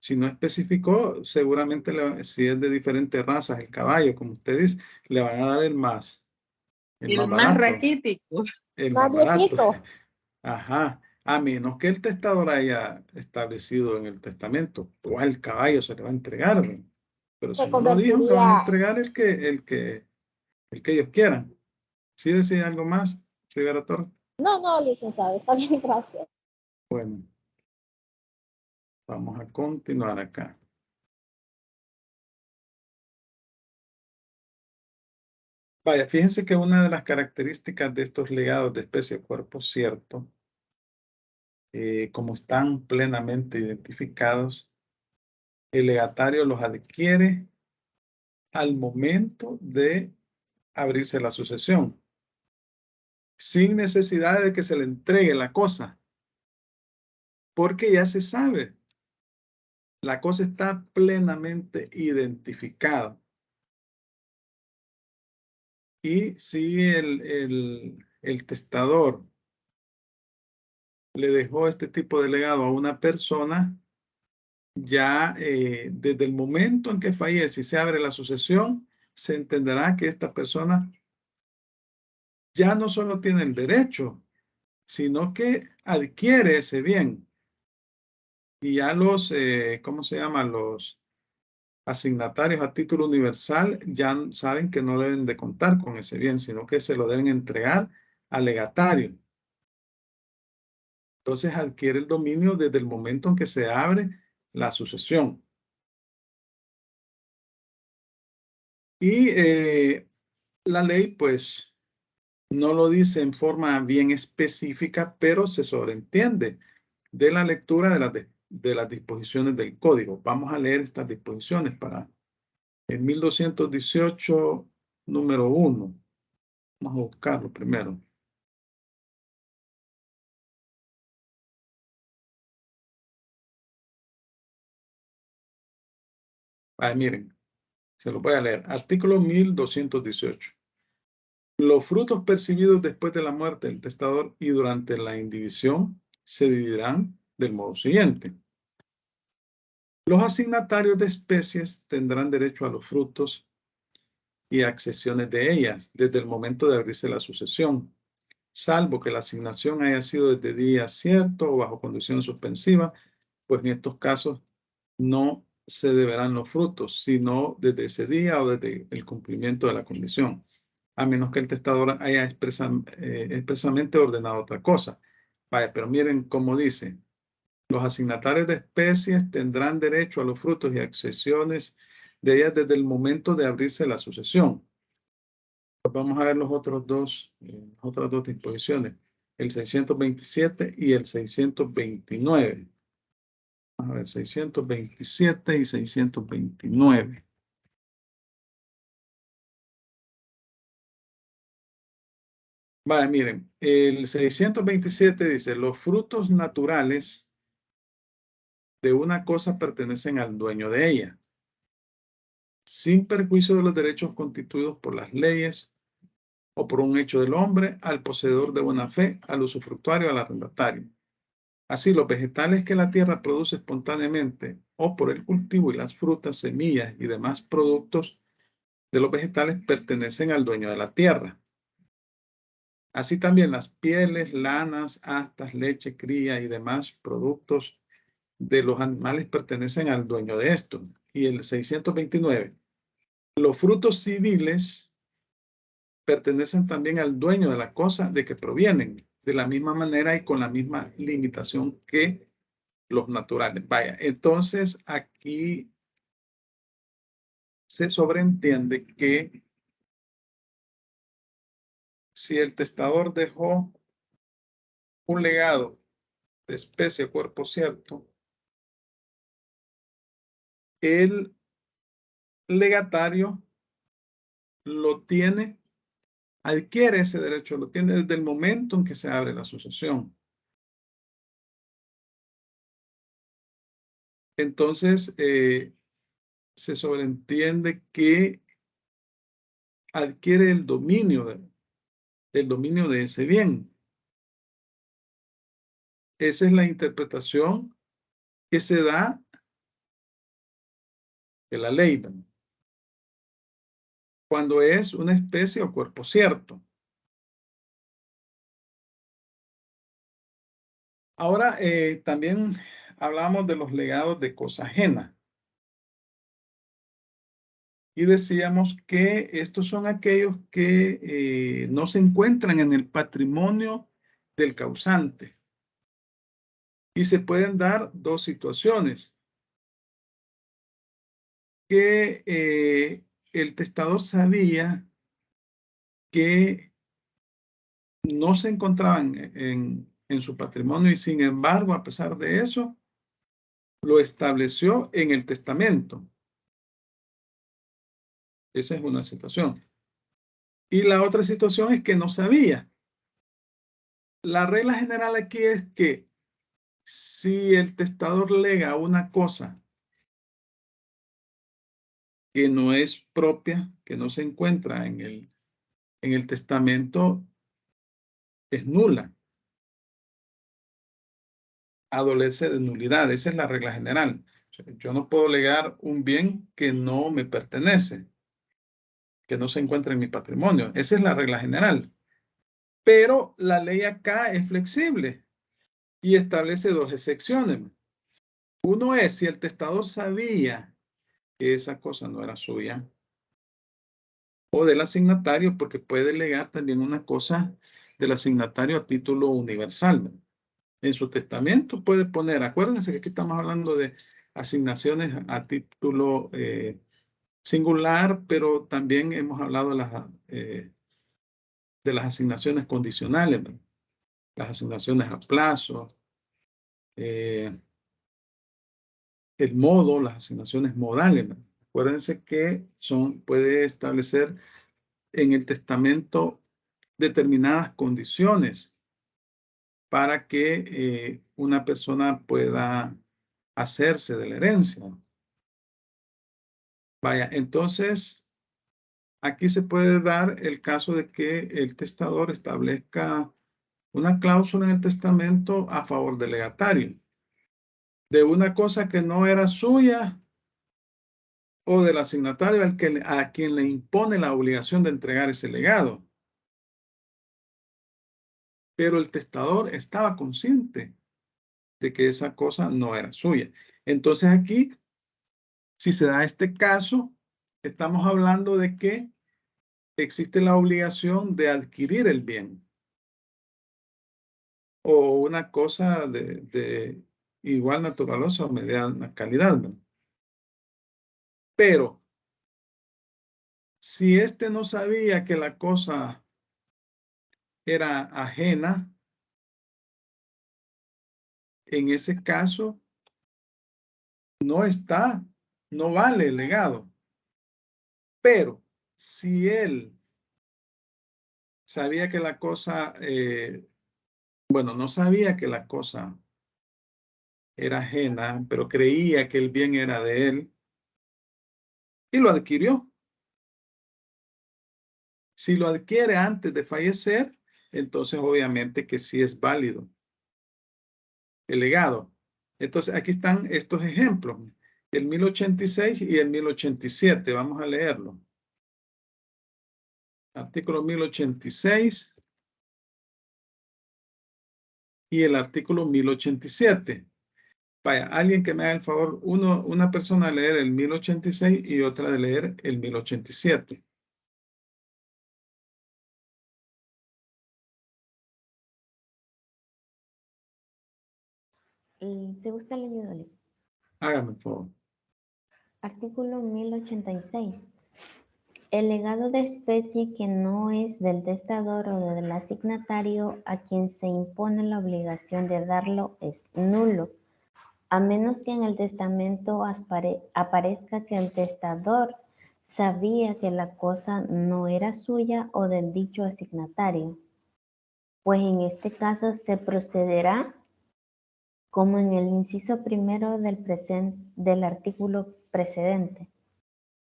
Si no especificó, seguramente si es de diferentes razas, el caballo, como usted dice, le van a dar el más El más barato. raquítico. El Más más barato. viejito. Ajá. A menos que el testador haya establecido en el testamento cuál caballo se le va a entregar, ¿verdad? Pero si Se no lo dijo, le van a convertiría. entregar el que ellos quieran. ¿Sí decía algo más, Rivera Torres? No, licenciado, está bien, gracias. Bueno, vamos a continuar acá. Vaya, fíjense que una de las características de estos legados de especie de cuerpo cierto, como están plenamente identificados, el legatario los adquiere al momento de abrirse la sucesión, sin necesidad de que se le entregue la cosa, porque ya se sabe, la cosa está plenamente identificada. Y si el testador le dejó este tipo de legado a una persona, ya desde el momento en que fallece y se abre la sucesión, se entenderá que esta persona ya no solo tiene el derecho, sino que adquiere ese bien. Y ya ¿cómo se llama? Los asignatarios a título universal ya saben que no deben de contar con ese bien, sino que se lo deben entregar al legatario. Entonces adquiere el dominio desde el momento en que se abre la sucesión. Y la ley, pues, no lo dice en forma bien específica, pero se sobreentiende de la lectura de las disposiciones del código. Vamos a leer estas disposiciones en 1218, número 1. Vamos a buscarlo primero. Miren, Se lo voy a leer. Artículo 1218. Los frutos percibidos después de la muerte del testador y durante la indivisión se dividirán del modo siguiente. Los asignatarios de especies tendrán derecho a los frutos y accesiones de ellas desde el momento de abrirse la sucesión, salvo que la asignación haya sido desde día cierto o bajo condición suspensiva, pues en estos casos no se deberán los frutos, sino desde ese día o desde el cumplimiento de la condición, a menos que el testador haya expresamente ordenado otra cosa. Vaya, pero miren cómo dice. Los asignatarios de especies tendrán derecho a los frutos y accesiones de ellas desde el momento de abrirse la sucesión. Pues vamos a ver los otros dos, las otras dos disposiciones, el 627 y el 629. Vamos a ver, 627 y 629. Vale, miren, el 627 dice, los frutos naturales de una cosa pertenecen al dueño de ella, sin perjuicio de los derechos constituidos por las leyes o por un hecho del hombre, al poseedor de buena fe, al usufructuario, al arrendatario. Así, los vegetales que la tierra produce espontáneamente o por el cultivo y las frutas, semillas y demás productos de los vegetales pertenecen al dueño de la tierra. Así también las pieles, lanas, astas, leche, cría y demás productos de los animales pertenecen al dueño de esto. Y el 629. Los frutos civiles pertenecen también al dueño de la cosa de que provienen, de la misma manera y con la misma limitación que los naturales. Vaya, entonces aquí se sobreentiende que si el testador dejó un legado de especie o cuerpo cierto, el legatario lo tiene, adquiere ese derecho, lo tiene desde el momento en que se abre la sucesión. Entonces, se sobreentiende que adquiere el dominio de ese bien. Esa es la interpretación que se da de la ley, ¿verdad? Cuando es una especie o cuerpo cierto. Ahora, también hablamos de los legados de cosa ajena. Y decíamos que estos son aquellos que no se encuentran en el patrimonio del causante. Y se pueden dar dos situaciones. Que el testador sabía que no se encontraban en su patrimonio y sin embargo, a pesar de eso, lo estableció en el testamento. Esa es una situación. Y la otra situación es que no sabía. La regla general aquí es que si el testador lega una cosa que no es propia, que no se encuentra en el testamento, es nula. Adolece de nulidad. Esa es la regla general. O sea, yo no puedo legar un bien que no me pertenece, que no se encuentra en mi patrimonio. Esa es la regla general. Pero la ley acá es flexible y establece dos excepciones. Uno es si el testador sabía que esa cosa no era suya o del asignatario, porque puede legar también una cosa del asignatario a título universal. En su testamento puede poner, acuérdense que aquí estamos hablando de asignaciones a título singular, pero también hemos hablado de las asignaciones condicionales, ¿verdad? Las asignaciones a plazo, el modo, las asignaciones modales, ¿verdad? Acuérdense que puede establecer en el testamento determinadas condiciones para que una persona pueda hacerse de la herencia. Vaya, entonces, aquí se puede dar el caso de que el testador establezca una cláusula en el testamento a favor del legatario, de una cosa que no era suya o del asignatario a quien le impone la obligación de entregar ese legado. Pero el testador estaba consciente de que esa cosa no era suya. Entonces aquí, si se da este caso, estamos hablando de que existe la obligación de adquirir el bien o una cosa de igual naturaleza o mediana calidad, ¿no? Pero si éste no sabía que la cosa era ajena, en ese caso no vale el legado. Pero si él sabía que la cosa, bueno, no sabía que la cosa era ajena, pero creía que el bien era de él y lo adquirió. Si lo adquiere antes de fallecer, entonces obviamente que sí es válido el legado. Entonces aquí están estos ejemplos, el 1086 y el 1087. Vamos a leerlo. Artículo 1086 y el artículo 1087. Vaya, alguien que me haga el favor, una persona a leer el 1086 y otra de leer el 1087. ¿Se gusta el ayuda? Hágame por favor. Artículo 1086. El legado de especie que no es del testador o del asignatario a quien se impone la obligación de darlo es nulo, a menos que en el testamento aparezca que el testador sabía que la cosa no era suya o del dicho asignatario, pues en este caso se procederá como en el inciso primero del artículo precedente.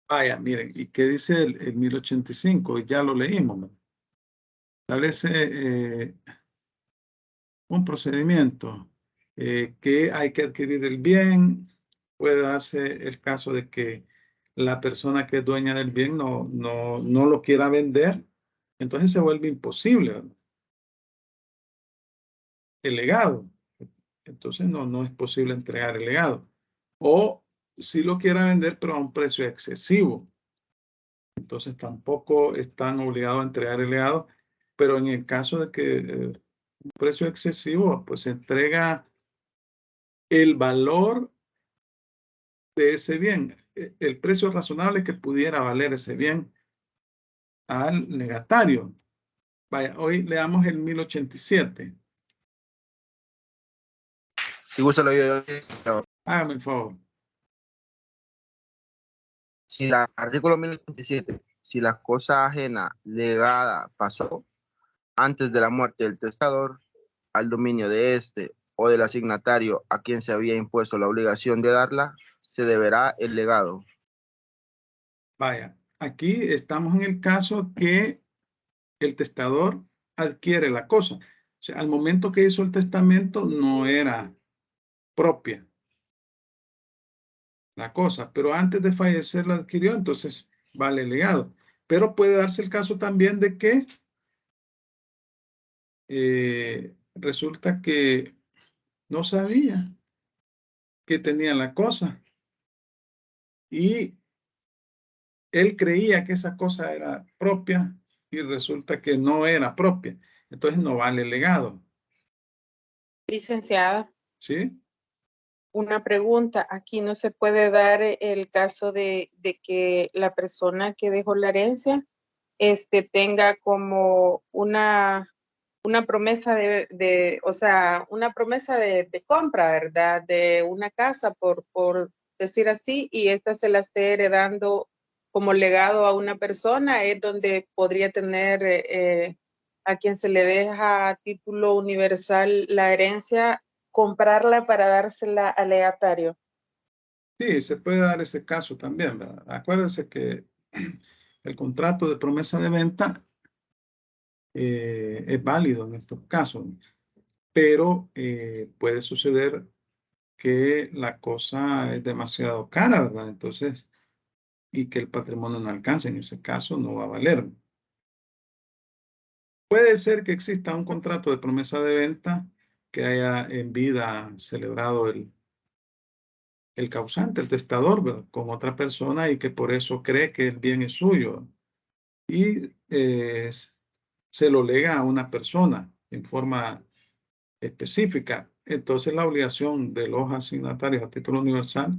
Vaya, miren, ¿y qué dice el 1085? Ya lo leímos, ¿no? Establece un procedimiento que hay que adquirir el bien. Puede darse el caso de que la persona que es dueña del bien no lo quiera vender, entonces se vuelve imposible, ¿verdad? El legado. Entonces no es posible entregar el legado. O si lo quiera vender, pero a un precio excesivo. Entonces tampoco están obligados a entregar el legado, pero en el caso de que un precio excesivo, pues se entrega el valor de ese bien, el precio razonable que pudiera valer ese bien al legatario. Vaya, hoy leamos el 1087. Si gusta lo yo. Hágame el favor. Si el artículo 1087, si la cosa ajena legada pasó antes de la muerte del testador al dominio de este o del asignatario a quien se había impuesto la obligación de darla, se deberá el legado. Vaya, aquí estamos en el caso que el testador adquiere la cosa. O sea, al momento que hizo el testamento no era propia la cosa, pero antes de fallecer la adquirió, entonces vale el legado. Pero puede darse el caso también de que resulta que no sabía que tenía la cosa y él creía que esa cosa era propia y resulta que no era propia. Entonces no vale el legado. Licenciada, ¿Sí? una pregunta. Aquí no se puede dar el caso de que la persona que dejó la herencia tenga como una promesa o sea, una promesa de compra, ¿verdad? De una casa, por decir así, y esta se la esté heredando como legado a una persona, es donde podría tener a quien se le deja a título universal la herencia, comprarla para dársela al legatario. Sí, se puede dar ese caso también, ¿verdad? Acuérdense que el contrato de promesa de venta es válido en estos casos, pero puede suceder que la cosa es demasiado cara, ¿verdad? Entonces, y que el patrimonio no alcance, en ese caso no va a valer. Puede ser que exista un contrato de promesa de venta que haya en vida celebrado el causante, el testador, ¿verdad? Con otra persona y que por eso cree que el bien es suyo. Y se lo lega a una persona en forma específica. Entonces la obligación de los asignatarios a título universal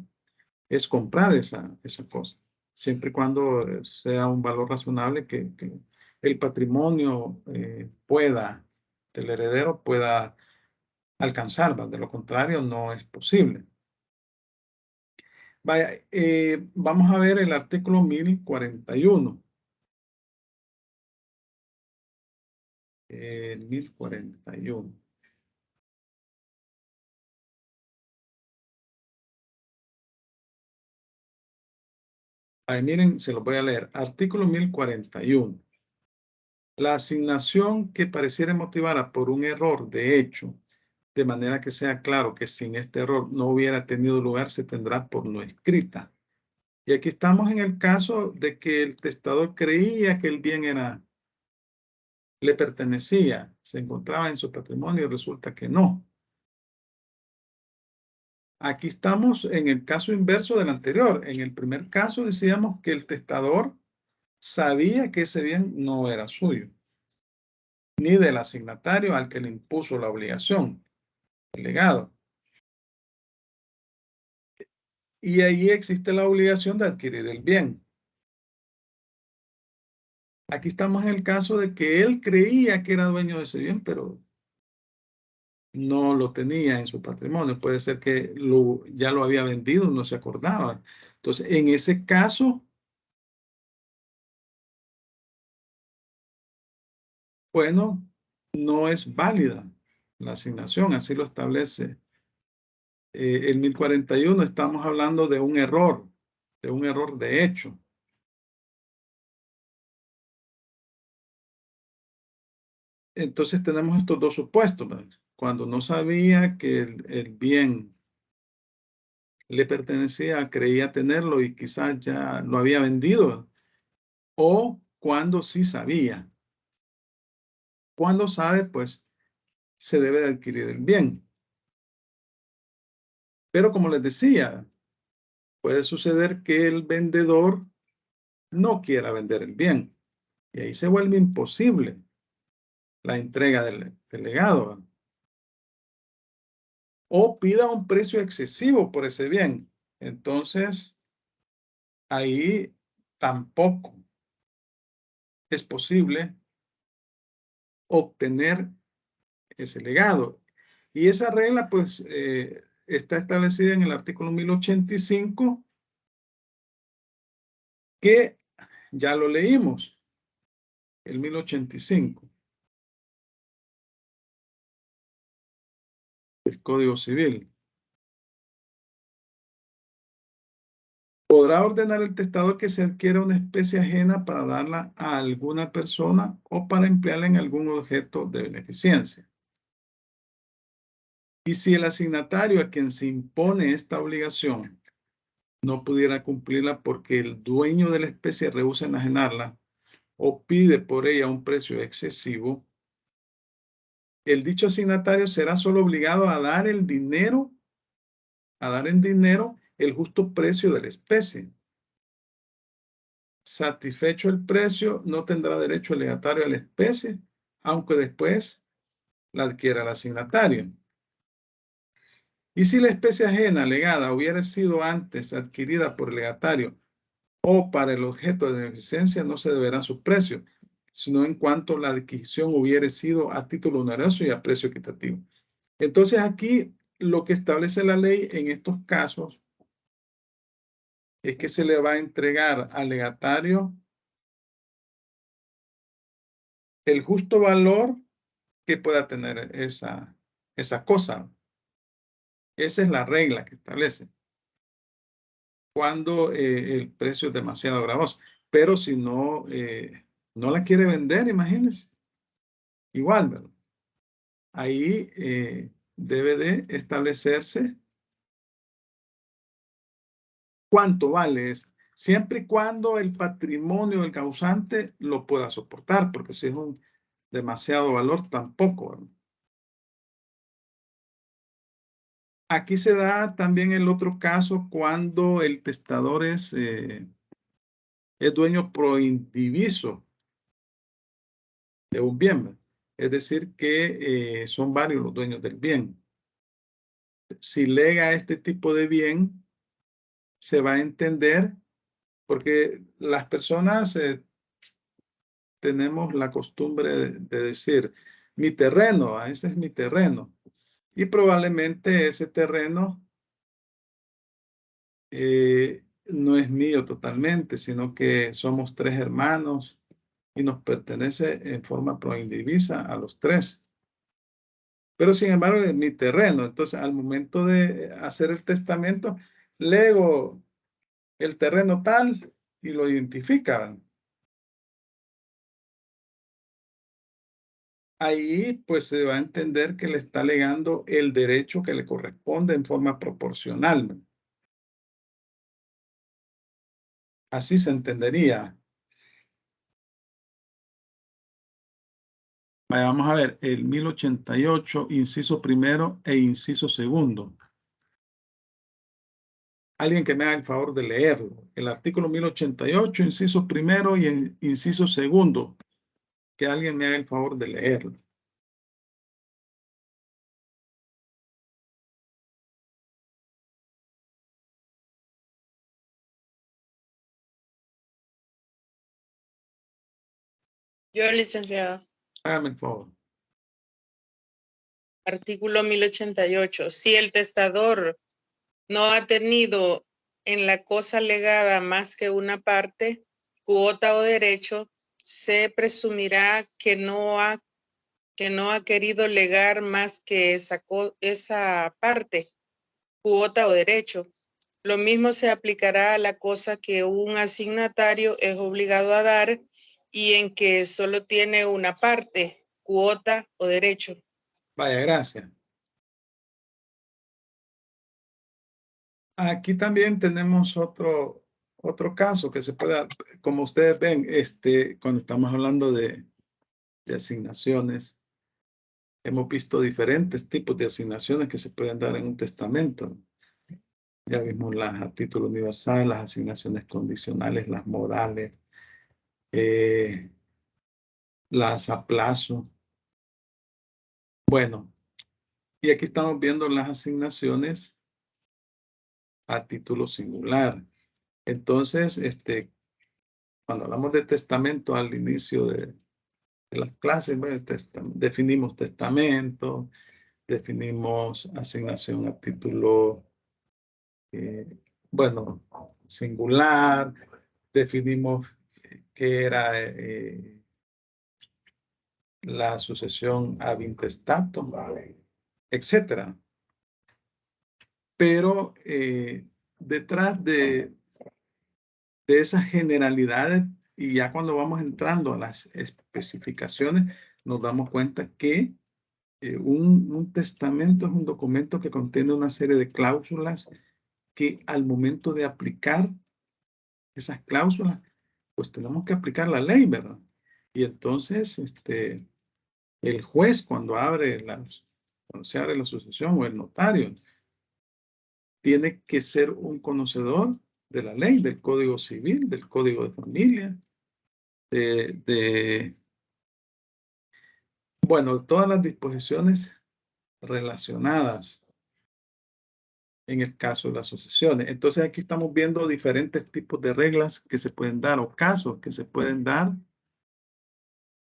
es comprar esa cosa, siempre y cuando sea un valor razonable que el patrimonio del heredero pueda alcanzar, ¿va? De lo contrario no es posible. Vaya, vamos a ver el artículo 1041. 1041. Ahí miren, se los voy a leer. Artículo 1041. La asignación que pareciera motivada por un error de hecho, de manera que sea claro que sin este error no hubiera tenido lugar, se tendrá por no escrita. Y aquí estamos en el caso de que el testador creía que el bien le pertenecía, se encontraba en su patrimonio y resulta que no. Aquí estamos en el caso inverso del anterior. En el primer caso decíamos que el testador sabía que ese bien no era suyo, ni del asignatario al que le impuso la obligación, el legado. Y ahí existe la obligación de adquirir el bien. Aquí estamos en el caso de que él creía que era dueño de ese bien, pero no lo tenía en su patrimonio. Puede ser que ya lo había vendido, no se acordaba. Entonces, en ese caso, bueno, no es válida la asignación, así lo establece el 1041. Estamos hablando de un error de hecho. Entonces tenemos estos dos supuestos, ¿verdad? Cuando no sabía que el bien le pertenecía, creía tenerlo y quizás ya lo había vendido, o cuando sí sabía. Cuando sabe, pues se debe de adquirir el bien. Pero como les decía, puede suceder que el vendedor no quiera vender el bien y ahí se vuelve imposible la entrega del legado. O pida un precio excesivo por ese bien. Entonces, ahí tampoco es posible obtener ese legado. Y esa regla, pues, está establecida en el artículo 1085, que ya lo leímos, el 1085, el Código Civil. Podrá ordenar el testador que se adquiera una especie ajena para darla a alguna persona o para emplearla en algún objeto de beneficencia. Y si el asignatario a quien se impone esta obligación no pudiera cumplirla porque el dueño de la especie rehúsa enajenarla o pide por ella un precio excesivo, el dicho asignatario será solo obligado a dar en dinero el justo precio de la especie. Satisfecho el precio, no tendrá derecho el legatario a la especie, aunque después la adquiera el asignatario. Y si la especie ajena legada hubiera sido antes adquirida por el legatario o para el objeto de beneficencia, no se deberá su precio, sino en cuanto la adquisición hubiera sido a título oneroso y a precio equitativo. Entonces aquí lo que establece la ley en estos casos es que se le va a entregar al legatario el justo valor que pueda tener esa cosa. Esa es la regla que establece. cuando el precio es demasiado gravoso. Pero si no, no la quiere vender, imagínense. Igual, ¿verdad? Ahí debe de establecerse cuánto vale eso, siempre y cuando el patrimonio del causante lo pueda soportar, porque si es un demasiado valor, tampoco, ¿verdad? Aquí se da también el otro caso cuando el testador es dueño proindiviso de un bien, ¿verdad? Es decir, que son varios los dueños del bien. Si lega este tipo de bien, se va a entender, porque las personas tenemos la costumbre de decir, mi terreno, ese es mi terreno. Y probablemente ese terreno no es mío totalmente, sino que somos 3 hermanos y nos pertenece en forma proindivisa a los 3. Pero sin embargo es mi terreno. Entonces al momento de hacer el testamento, lego el terreno tal y lo identifican. Ahí pues se va a entender que le está legando el derecho que le corresponde en forma proporcional, ¿no? Así se entendería. Vamos a ver, el 1088, inciso primero e inciso segundo. Alguien que me haga el favor de leerlo. El artículo 1088, inciso primero y inciso segundo. Que alguien me haga el favor de leerlo. Yo, licenciado. Hágame el favor. Artículo 1088. Si el testador no ha tenido en la cosa legada más que una parte, cuota o derecho, se presumirá que no ha querido legar más que esa parte, cuota o derecho. Lo mismo se aplicará a la cosa que un asignatario es obligado a dar y en que solo tiene una parte, cuota o derecho. Vaya, gracias. Aquí también tenemos otro caso que se puede, como ustedes ven, cuando estamos hablando de asignaciones, hemos visto diferentes tipos de asignaciones que se pueden dar en un testamento. Ya vimos las a título universal, las asignaciones condicionales, las modales, las a plazo. Bueno, y aquí estamos viendo las asignaciones a título singular. Entonces, cuando hablamos de testamento al inicio de las clases, bueno, definimos testamento, definimos asignación a título, bueno, singular, definimos qué era la sucesión ab intestatum, etcétera. Pero detrás de esas generalidades, y ya cuando vamos entrando a las especificaciones, nos damos cuenta que un testamento es un documento que contiene una serie de cláusulas que al momento de aplicar esas cláusulas, pues tenemos que aplicar la ley, ¿verdad? Y entonces, el juez cuando se abre la sucesión o el notario, tiene que ser un conocedor de la ley, del Código Civil, del Código de Familia, bueno, todas las disposiciones relacionadas en el caso de las sucesiones. Entonces aquí estamos viendo diferentes tipos de reglas que se pueden dar o casos que se pueden dar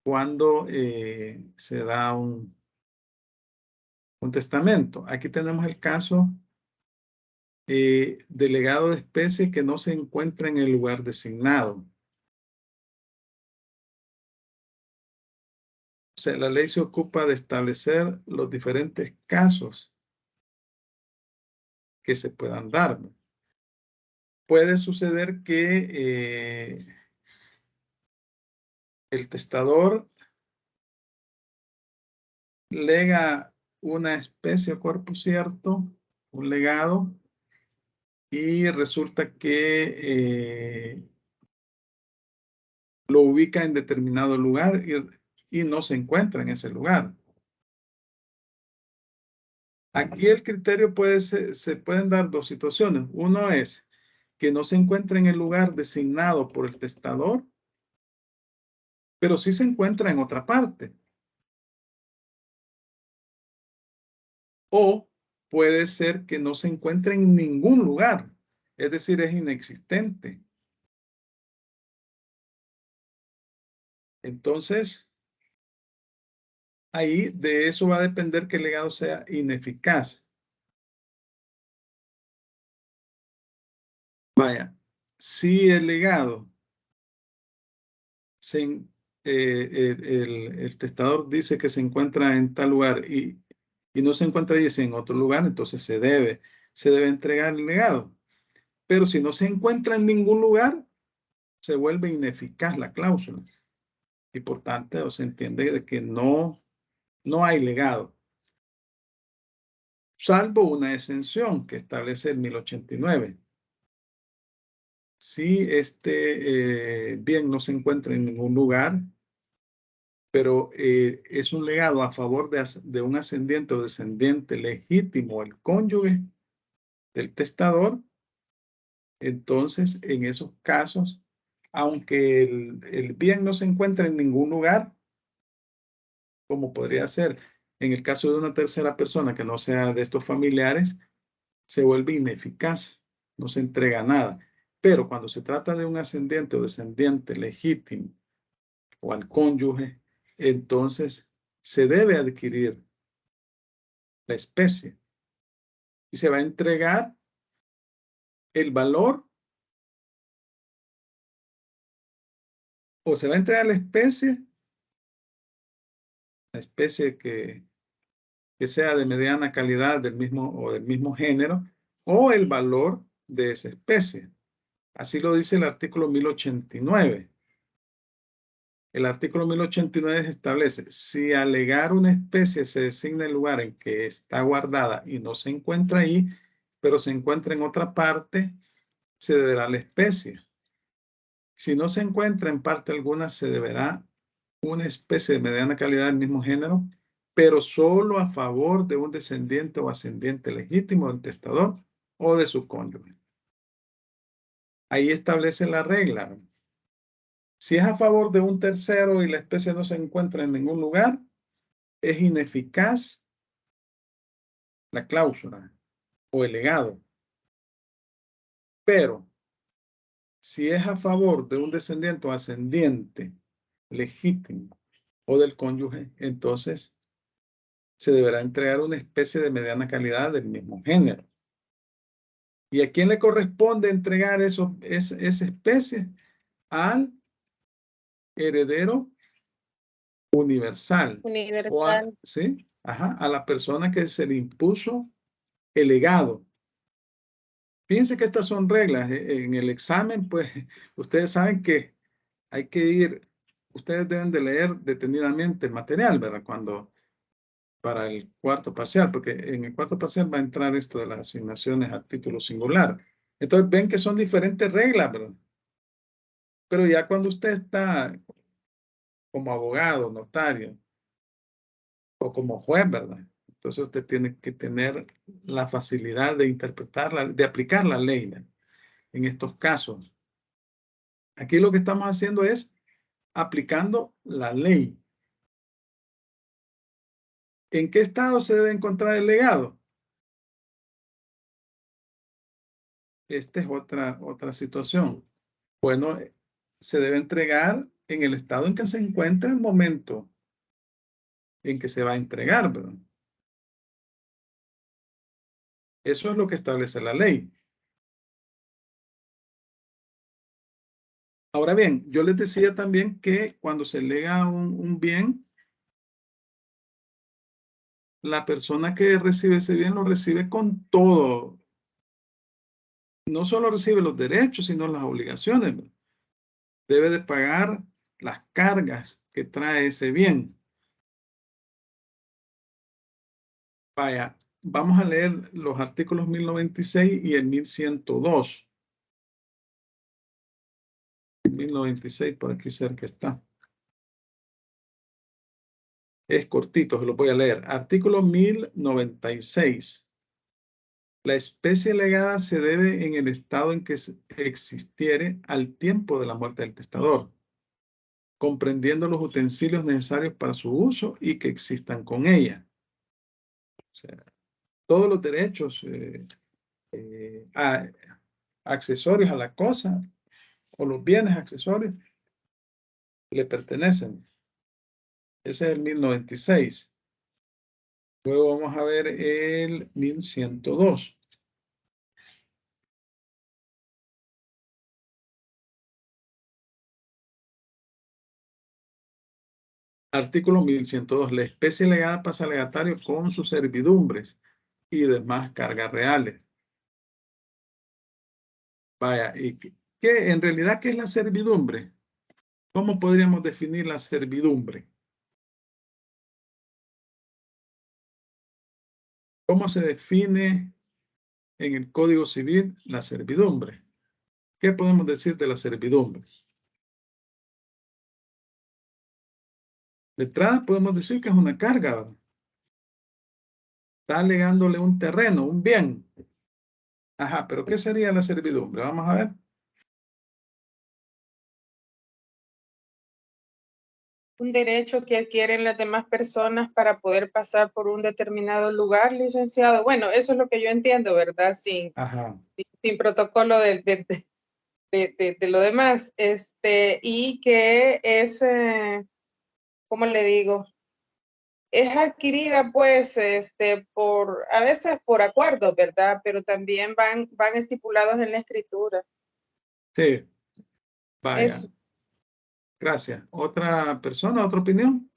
cuando se da un testamento. Aquí tenemos el caso de legado de especie que no se encuentra en el lugar designado. O sea, la ley se ocupa de establecer los diferentes casos que se puedan dar. puede suceder que el testador lega una especie o cuerpo cierto, un legado, y resulta que lo ubica en determinado lugar y no se encuentra en ese lugar. Aquí el criterio se pueden dar dos situaciones. Uno es que no se encuentra en el lugar designado por el testador, pero sí se encuentra en otra parte. O puede ser que no se encuentre en ningún lugar, es decir, es inexistente. Entonces, ahí de eso va a depender que el legado sea ineficaz. Vaya, si el legado, el testador dice que se encuentra en tal lugar y no se encuentra ahí, en otro lugar, entonces se debe entregar el legado. Pero si no se encuentra en ningún lugar, se vuelve ineficaz la cláusula. Y por tanto, se entiende de que no hay legado. Salvo una exención que establece el 1089. Si este bien no se encuentra en ningún lugar, pero es un legado a favor de un ascendiente o descendiente legítimo, el cónyuge del testador, entonces en esos casos, aunque el bien no se encuentra en ningún lugar, como podría ser en el caso de una tercera persona que no sea de estos familiares, se vuelve ineficaz, no se entrega nada. Pero cuando se trata de un ascendiente o descendiente legítimo o al cónyuge, entonces se debe adquirir la especie y se va a entregar el valor o se va a entregar la especie que sea de mediana calidad del mismo género o el valor de esa especie. Así lo dice el artículo 1089. El artículo 1089 establece, si al legar una especie se designa el lugar en que está guardada y no se encuentra ahí, pero se encuentra en otra parte, se deberá la especie. Si no se encuentra en parte alguna, se deberá una especie de mediana calidad del mismo género, pero solo a favor de un descendiente o ascendiente legítimo del testador o de su cónyuge. Ahí establece la regla. Si es a favor de un tercero y la especie no se encuentra en ningún lugar, es ineficaz la cláusula o el legado. Pero si es a favor de un descendiente o ascendiente legítimo o del cónyuge, entonces se deberá entregar una especie de mediana calidad del mismo género. ¿Y a quién le corresponde entregar esa especie? Al heredero universal. Universal. ¿Sí? Ajá, a la persona que se le impuso el legado. Fíjense que estas son reglas. En el examen, pues, ustedes saben que hay que ir, ustedes deben de leer detenidamente el material, ¿verdad? Para el cuarto parcial, porque en el cuarto parcial va a entrar esto de las asignaciones a título singular. Entonces ven que son diferentes reglas, ¿verdad? Pero ya cuando usted está como abogado, notario, o como juez, ¿verdad? Entonces usted tiene que tener la facilidad de interpretarla, de aplicar la ley, ¿verdad? En estos casos. Aquí lo que estamos haciendo es aplicando la ley. ¿En qué estado se debe encontrar el legado? Esta es otra situación. Bueno, se debe entregar en el estado en que se encuentra el momento en que se va a entregar, ¿verdad? Eso es lo que establece la ley. Ahora bien, yo les decía también que cuando se lega un bien, la persona que recibe ese bien lo recibe con todo. no solo recibe los derechos, sino las obligaciones. Debe de pagar las cargas que trae ese bien. Vaya, vamos a leer los artículos 1096 y el 1102. 1096 por aquí cerca está. Es cortito, se lo voy a leer. Artículo 1096. La especie legada se debe en el estado en que existiere al tiempo de la muerte del testador, comprendiendo los utensilios necesarios para su uso y que existan con ella. O sea, todos los derechos accesorios a la cosa o los bienes accesorios le pertenecen. Ese es el 1096. Luego vamos a ver el 1102. Artículo 1102. La especie legada pasa al legatario con sus servidumbres y demás cargas reales. Vaya, ¿y qué en realidad qué es la servidumbre? ¿Cómo podríamos definir la servidumbre? ¿Cómo se define en el Código Civil la servidumbre? ¿Qué podemos decir de la servidumbre? De entrada podemos decir que es una carga, ¿verdad? Está legándole un terreno, un bien. Ajá, pero ¿qué sería la servidumbre? Vamos a ver. Un derecho que adquieren las demás personas para poder pasar por un determinado lugar, licenciado. Bueno, eso es lo que yo entiendo, ¿verdad? Sin protocolo de lo demás. Y que es, ¿cómo le digo? Es adquirida, pues, a veces por acuerdo, ¿verdad? Pero también van estipulados en la escritura. Sí, vaya. Eso. Gracias. ¿Otra persona, otra opinión?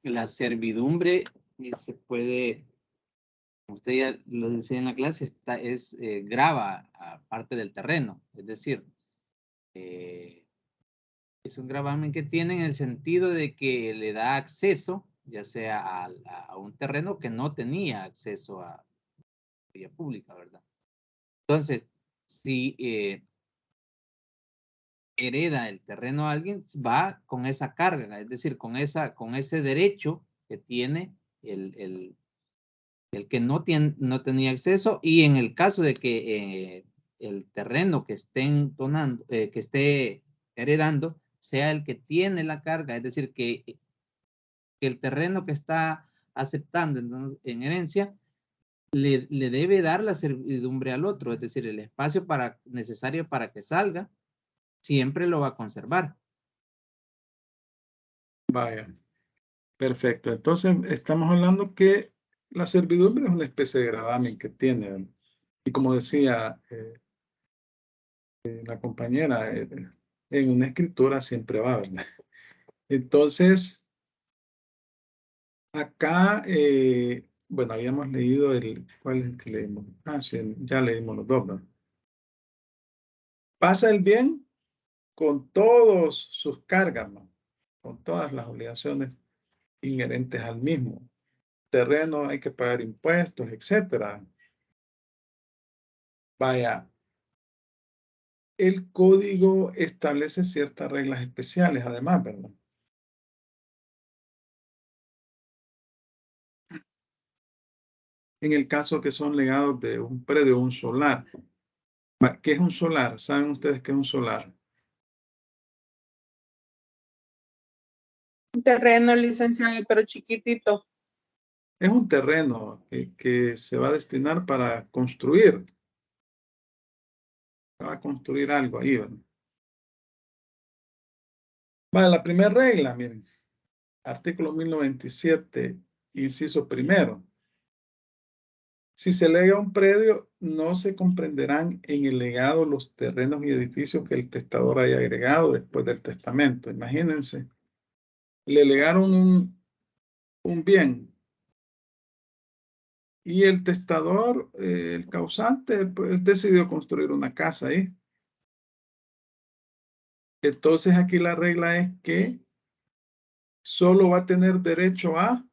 La servidumbre se puede, como usted ya lo decía en la clase, grava a parte del terreno, es decir, es un gravamen que tiene en el sentido de que le da acceso, ya sea a un terreno que no tenía acceso a vía pública, ¿verdad? Entonces, si hereda el terreno a alguien, va con esa carga, es decir, con ese derecho que tiene el que no tenía acceso, y en el caso de que el terreno que estén donando, que esté heredando, sea el que tiene la carga, es decir, que el terreno que está aceptando en herencia le debe dar la servidumbre al otro, es decir, el espacio necesario para que salga, siempre lo va a conservar. Vaya, perfecto. Entonces, estamos hablando que la servidumbre es una especie de gravamen que tiene, ¿verdad? Y como decía la compañera, en una escritura siempre va, ¿verdad? Entonces, acá, bueno, habíamos leído ¿cuál es el que leímos? Ah, sí, ya leímos los dos, ¿verdad? Pasa el bien con todos sus cargas, ¿no? Con todas las obligaciones inherentes al mismo. Terreno, hay que pagar impuestos, etcétera. Vaya, el código establece ciertas reglas especiales, además, ¿verdad? En el caso que son legados de un predio o un solar. ¿Qué es un solar? ¿Saben ustedes qué es un solar? Un terreno, licenciado, pero chiquitito. Es un terreno que se va a destinar para construir. Se va a construir algo ahí, ¿verdad? Vale, la primera regla, miren. Artículo 1097, inciso primero. Si se lega un predio, no se comprenderán en el legado los terrenos y edificios que el testador haya agregado después del testamento. Imagínense, le legaron un bien. Y el testador, el causante, pues decidió construir una casa ahí. Entonces aquí la regla es que solo va a tener derecho a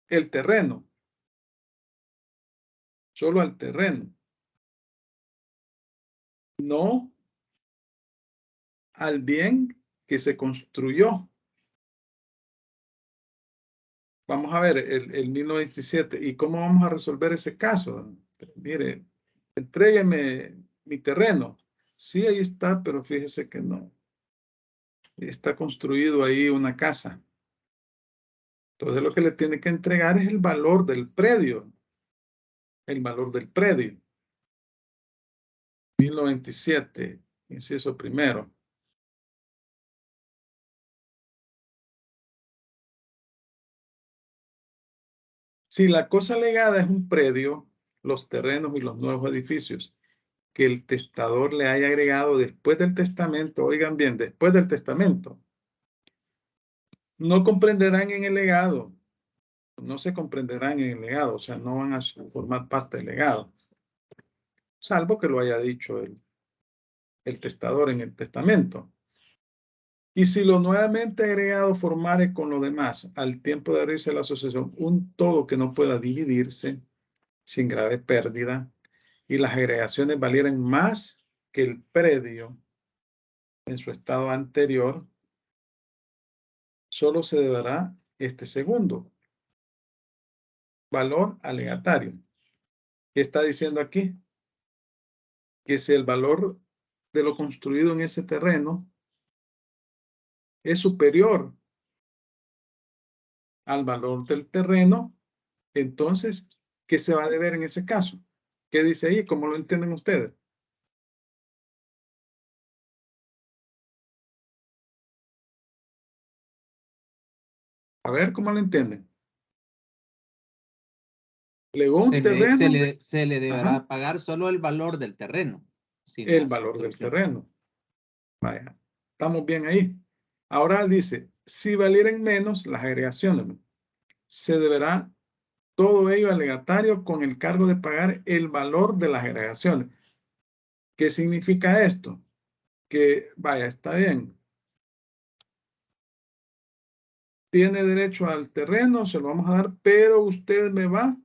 el terreno. Solo al terreno. No al bien que se construyó. Vamos a ver el 1097. ¿Y cómo vamos a resolver ese caso? Mire, entrégueme mi terreno. Sí, ahí está, pero fíjese que no. Está construido ahí una casa. Entonces lo que le tiene que entregar es el valor del predio. El valor del predio. 1097, inciso primero. Si la cosa legada es un predio, los terrenos y los nuevos edificios que el testador le haya agregado después del testamento, oigan bien, después del testamento, no comprenderán en el legado, no se comprenderán en el legado, o sea, no van a formar parte del legado, salvo que lo haya dicho el testador en el testamento. Y si lo nuevamente agregado formare con lo demás al tiempo de abrirse la asociación un todo que no pueda dividirse sin grave pérdida y las agregaciones valieran más que el predio en su estado anterior, solo se deberá este segundo valor alegatario. ¿Qué está diciendo aquí? Que si el valor de lo construido en ese terreno es superior al valor del terreno, entonces, ¿qué se va a deber en ese caso? ¿Qué dice ahí? ¿Cómo lo entienden ustedes? A ver, ¿cómo lo entienden? Legó un terreno. Se le deberá Ajá, pagar solo el valor del terreno. Sin el las valor del construcciones. terreno. Vaya, estamos bien ahí. Ahora dice, si valieran menos las agregaciones, se deberá todo ello alegatario con el cargo de pagar el valor de las agregaciones. ¿Qué significa esto? Que, vaya, está bien. Tiene derecho al terreno, se lo vamos a dar, pero usted me va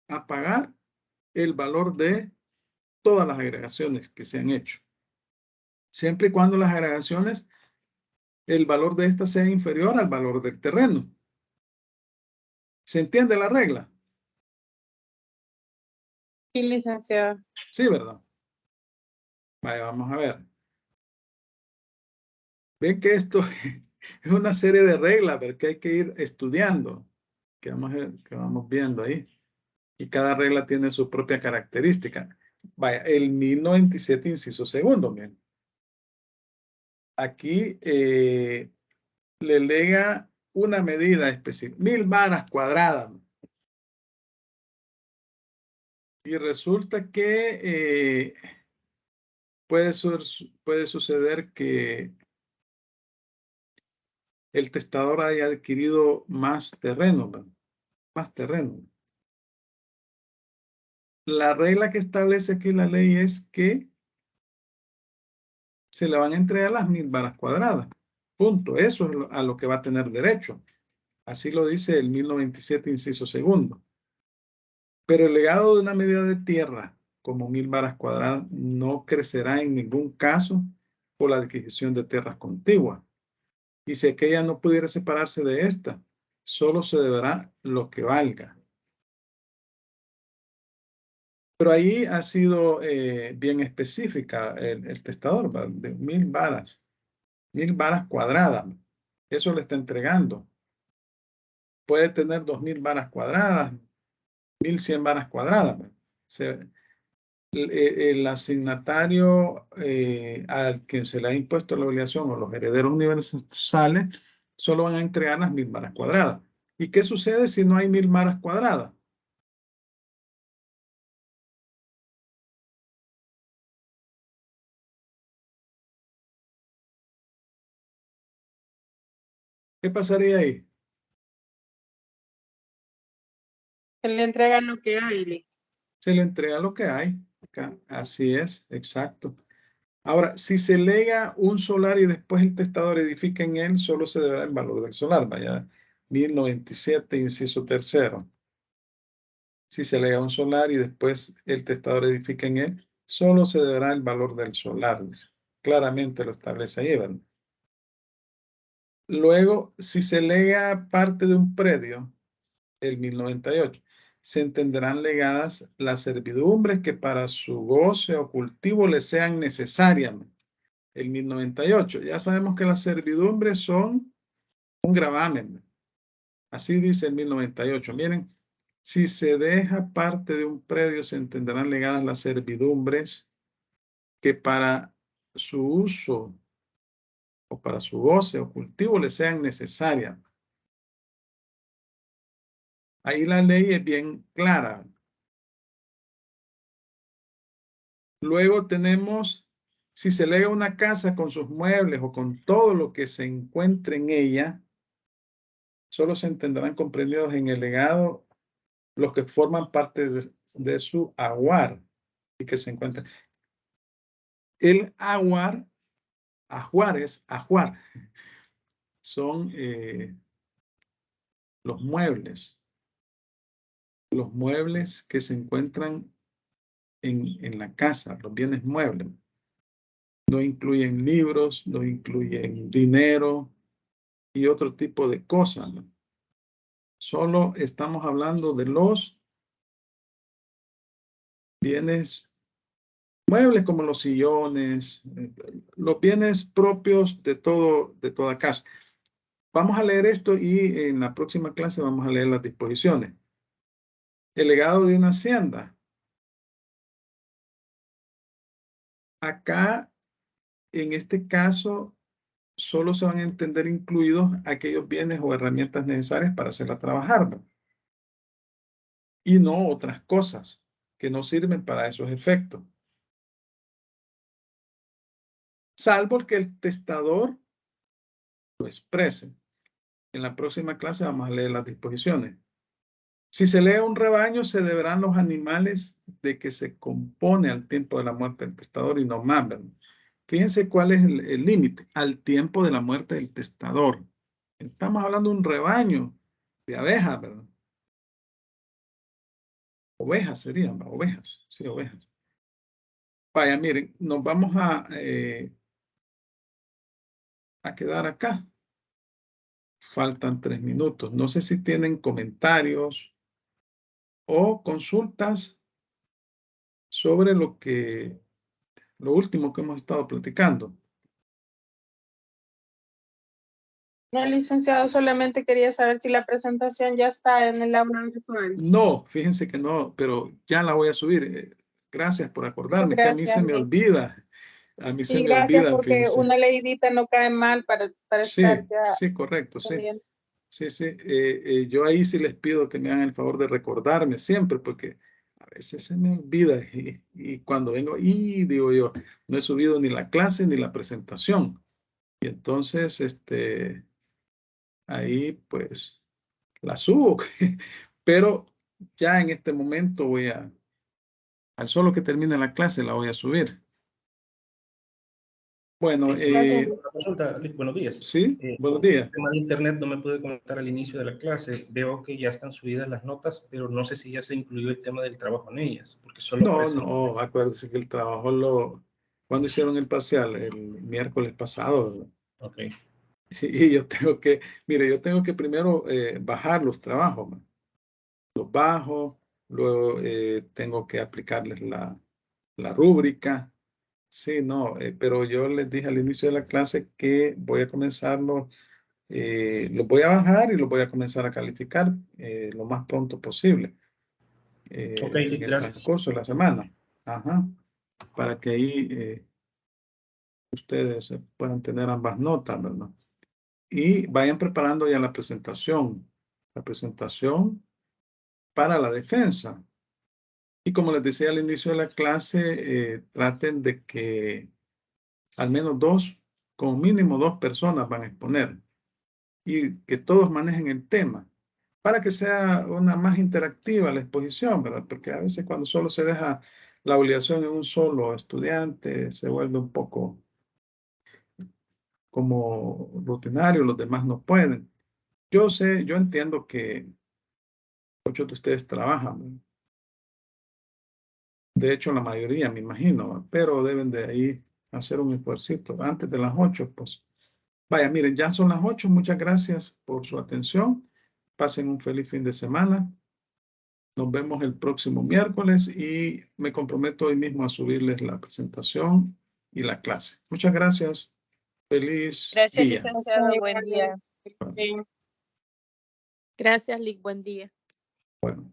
a pagar el valor de todas las agregaciones que se han hecho. Siempre y cuando las agregaciones, el valor de estas sea inferior al valor del terreno. ¿Se entiende la regla? Sí, licenciado. Sí, ¿verdad? Vaya, vamos a ver. Ven que esto es una serie de reglas, pero que hay que ir estudiando, que vamos viendo ahí. Y cada regla tiene su propia característica. Vaya, el 1097, inciso segundo, miren. Aquí le lega una medida específica, 1000 varas cuadradas. Y resulta que puede suceder que el testador haya adquirido más terreno, ¿verdad? Más terreno. La regla que establece aquí la ley es que se le van a entregar las 1000 varas cuadradas. Punto. Eso es a lo que va a tener derecho. Así lo dice el 1097, inciso segundo. Pero el legado de una medida de tierra como 1000 varas cuadradas no crecerá en ningún caso por la adquisición de tierras contiguas. Y si aquella no pudiera separarse de esta, solo se deberá lo que valga. Pero ahí ha sido bien específica el testador, ¿verdad? De 1000 varas. 1000 varas cuadradas. Eso le está entregando. Puede tener 2000 varas cuadradas, 1100 varas cuadradas. El asignatario al que se le ha impuesto la obligación o los herederos universales solo van a entregar las 1000 varas cuadradas. ¿Y qué sucede si no hay 1000 varas cuadradas? ¿Qué pasaría ahí? Se le entrega lo que hay. Se le entrega lo que hay. Acá. Así es, exacto. Ahora, si se lega un solar y después el testador edifica en él, solo se deberá el valor del solar. Vaya, 1097, inciso tercero. Si se lega un solar y después el testador edifica en él, solo se deberá el valor del solar. Claramente lo establece ahí, ¿verdad? Luego, si se lega parte de un predio, el 1098, se entenderán legadas las servidumbres que para su goce o cultivo le sean necesarias. El 1098, ya sabemos que las servidumbres son un gravamen. Así dice el 1098. Miren, si se deja parte de un predio, se entenderán legadas las servidumbres que para su uso o para su goce o cultivo le sean necesarias. Ahí la ley es bien clara. Luego tenemos, si se lega una casa con sus muebles o con todo lo que se encuentre en ella, solo se entenderán comprendidos en el legado los que forman parte de su ajuar y que se encuentran. El ajuar, ajuar, son los muebles que se encuentran en la casa, los bienes muebles. No incluyen libros, no incluyen dinero y otro tipo de cosas, ¿no? Solo estamos hablando de los bienes muebles como los sillones, los bienes propios de toda casa. Vamos a leer esto y en la próxima clase vamos a leer las disposiciones. El legado de una hacienda. Acá, en este caso, solo se van a entender incluidos aquellos bienes o herramientas necesarias para hacerla trabajar, ¿no? Y no otras cosas que no sirven para esos efectos. Salvo que el testador lo exprese. En la próxima clase vamos a leer las disposiciones. Si se lega un rebaño, se deberán los animales de que se compone al tiempo de la muerte del testador y no más, ¿verdad? Fíjense cuál es el límite, al tiempo de la muerte del testador. Estamos hablando de un rebaño de abejas, ¿verdad? Ovejas serían, ¿verdad? Ovejas, sí, ovejas. Vaya, miren, nos vamos a quedar acá. Faltan 3 minutos. No sé si tienen comentarios o consultas sobre lo último que hemos estado platicando. No, licenciado, solamente quería saber si la presentación ya está en el aula virtual. No, fíjense que no, pero ya la voy a subir. Gracias por acordarme, que a mí se me Gracias. olvida. A mí se Sí, me gracias, olvidan, porque fíjense. una leidita no cae mal para Sí, estar ya sí, correcto, sí. pendiente. Sí, sí. Yo ahí sí les pido que me hagan el favor de recordarme siempre, porque a veces se me olvida y cuando vengo, y digo yo, no he subido ni la clase ni la presentación. Y entonces, ahí pues la subo, pero ya en este momento al solo que termine la clase la voy a subir. Bueno, Una consulta, buenos días. Sí, buenos días. El tema de internet no me pude conectar al inicio de la clase. Veo que ya están subidas las notas, pero no sé si ya se incluyó el tema del trabajo en ellas, porque solo No, acuérdese que el trabajo ¿cuándo hicieron el parcial? El miércoles pasado, ¿verdad? Ok. Y yo tengo que primero bajar los trabajos, ¿no? Los bajo, luego tengo que aplicarles la rúbrica. Sí, no, pero yo les dije al inicio de la clase que voy a comenzarlo, los voy a bajar y los voy a comenzar a calificar lo más pronto posible. Ok, en el gracias. transcurso de la semana. Ajá. Para que ahí ustedes puedan tener ambas notas, ¿verdad? Y vayan preparando ya la presentación para la defensa. Y como les decía al inicio de la clase, traten de que al menos como mínimo 2 personas van a exponer y que todos manejen el tema. para que sea una más interactiva la exposición, ¿verdad? Porque a veces cuando solo se deja la obligación en un solo estudiante, se vuelve un poco como rutinario, los demás no pueden. Yo sé, yo entiendo que muchos de ustedes trabajan, ¿no? De hecho, la mayoría, me imagino, ¿no? Pero deben de ahí hacer un esfuercito antes de las 8, pues. Vaya, miren, ya son las 8. Muchas gracias por su atención. Pasen un feliz fin de semana. Nos vemos el próximo miércoles y me comprometo hoy mismo a subirles la presentación y la clase. Muchas gracias. Feliz Gracias, día. licenciado. Buen día. Gracias, Lick. Buen día. Bueno.